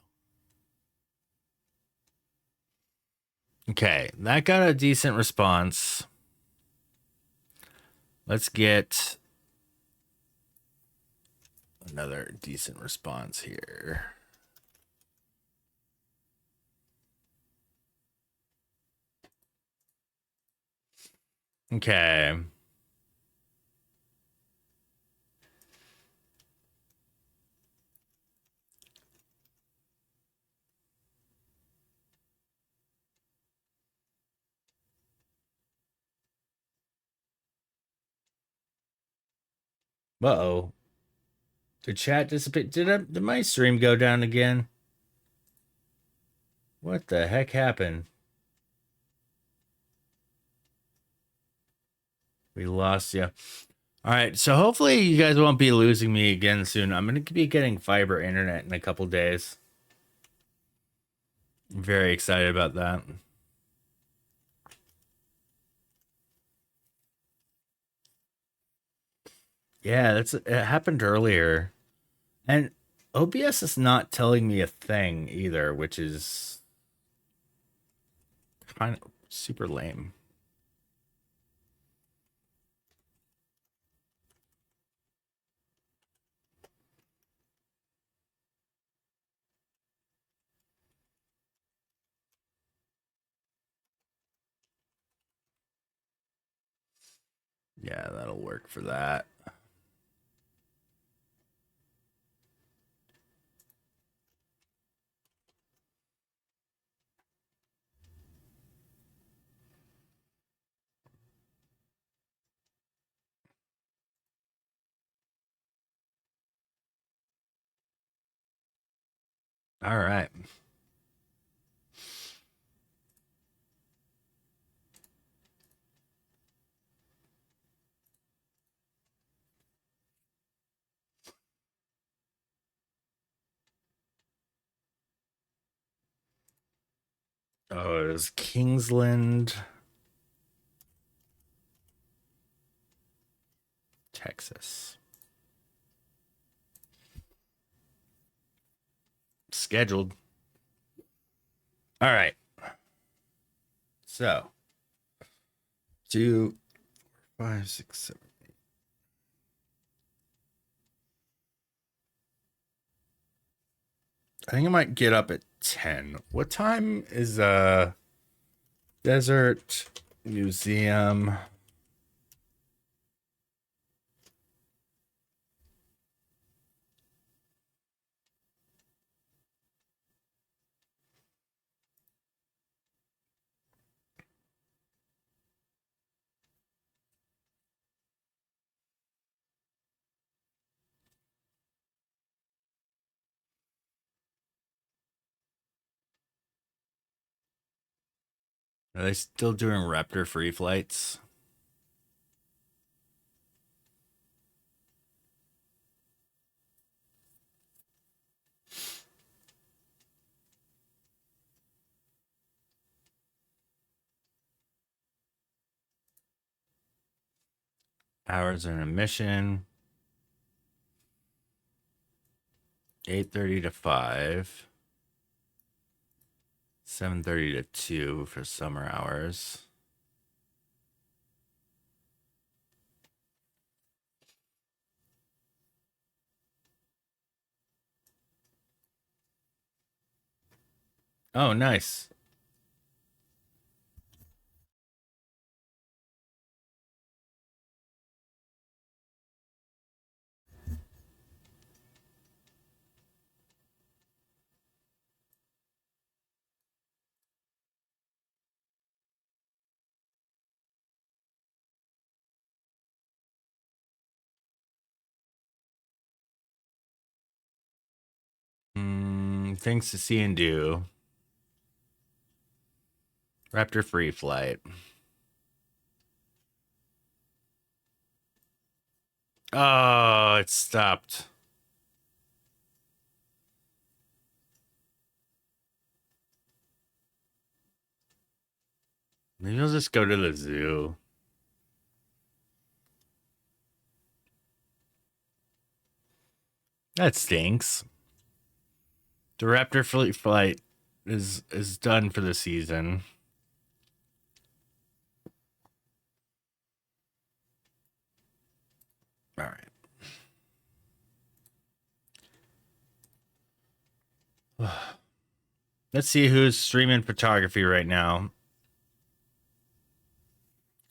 Okay, that got a decent response. Let's get another decent response here. Okay. Uh-oh. Did chat disappear? Did my stream go down again? What the heck happened? We lost you. All right, so hopefully you guys won't be losing me again soon. I'm going to be getting fiber internet in a couple days. I'm very excited about that. Yeah, it happened earlier. And OBS is not telling me a thing either, which is kind of super lame. Yeah, that'll work for that. All right. Oh, it was Kingsland, Texas. Scheduled. All right. So, 2, 5, 6, 7. I think I might get up at 10. What time is Desert Museum? Are they still doing Raptor free flights? Hours in a mission. 8:30 to 5. 7:30 to 2 for summer hours. Oh, nice. Things to see and do. Raptor free flight. Oh, it stopped. Maybe I'll just go to the zoo. That stinks. The Raptor fleet flight is done for the season. All right. Let's see who's streaming photography right now.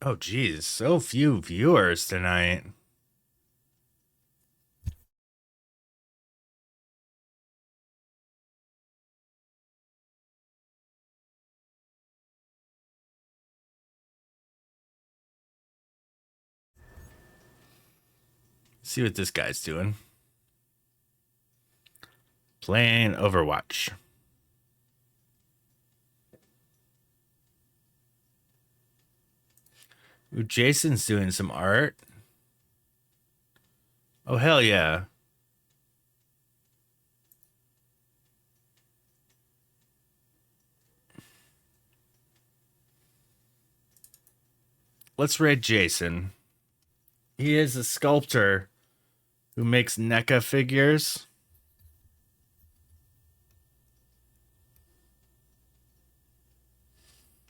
Oh, geez, so few viewers tonight. See what this guy's doing. Playing Overwatch. Ooh, Jason's doing some art. Oh, hell yeah. Let's raid Jason. He is a sculptor who makes NECA figures.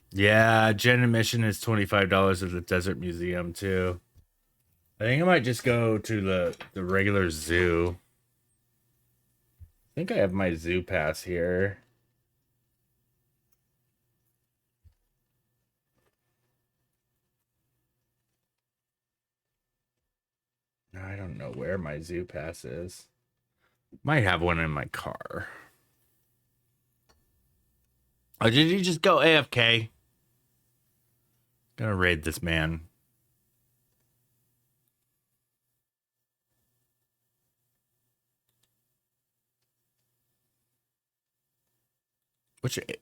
Yeah, Gen admission is $25 at the Desert Museum too. I think I might just go to the regular zoo. I think I have my zoo pass here. I don't know where my zoo pass is. Might have one in my car. Oh, did he just go AFK? Gonna raid this man.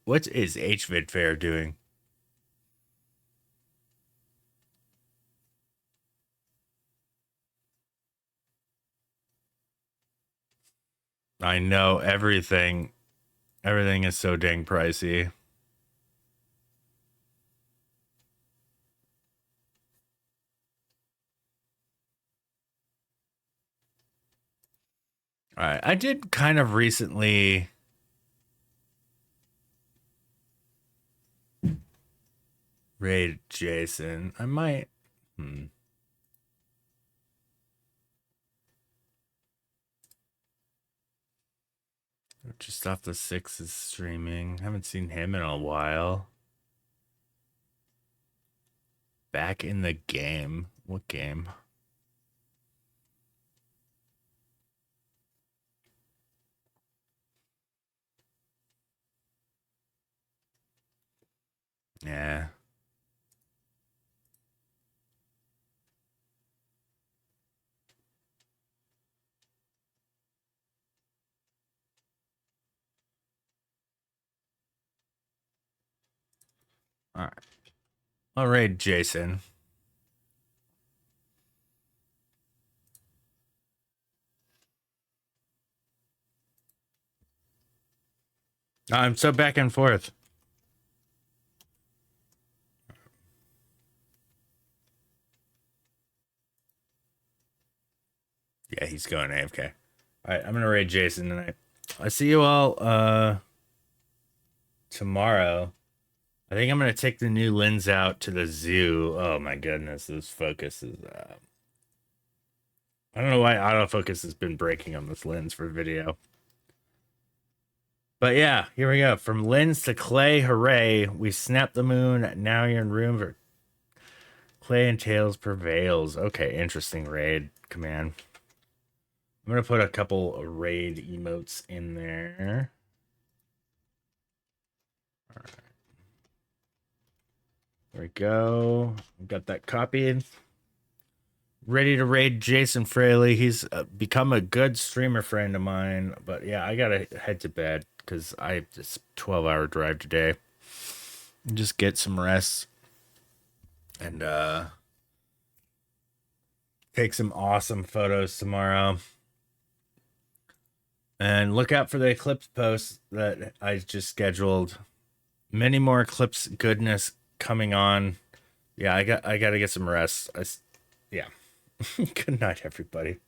What is HVid Fair doing? I know everything. Everything is so dang pricey. All right, I did kind of recently raid Jason. I might. Just off the 6 is streaming. Haven't seen him in a while. Back in the game. What game? Yeah. All right. I'll raid Jason. I'm so back and forth. Yeah, he's going AFK. All right, I'm gonna raid Jason tonight. I see you all tomorrow. I think I'm gonna take the new lens out to the zoo. Oh my goodness, this focus is I don't know why autofocus has been breaking on this lens for video. But yeah, here we go. From lens to clay, hooray. We snapped the moon. Now you're in room for clay and tails prevails. Okay, interesting raid command. I'm going to put a couple of raid emotes in there. All right. There we go. Got that copied. Ready to raid Jason Fraley. He's become a good streamer friend of mine. But yeah, I got to head to bed because I have this 12-hour drive today. Just get some rest. And take some awesome photos tomorrow. And look out for the Eclipse posts that I just scheduled. Many more Eclipse goodness coming on. Yeah, I got to get some rest. Yeah. Good night, everybody.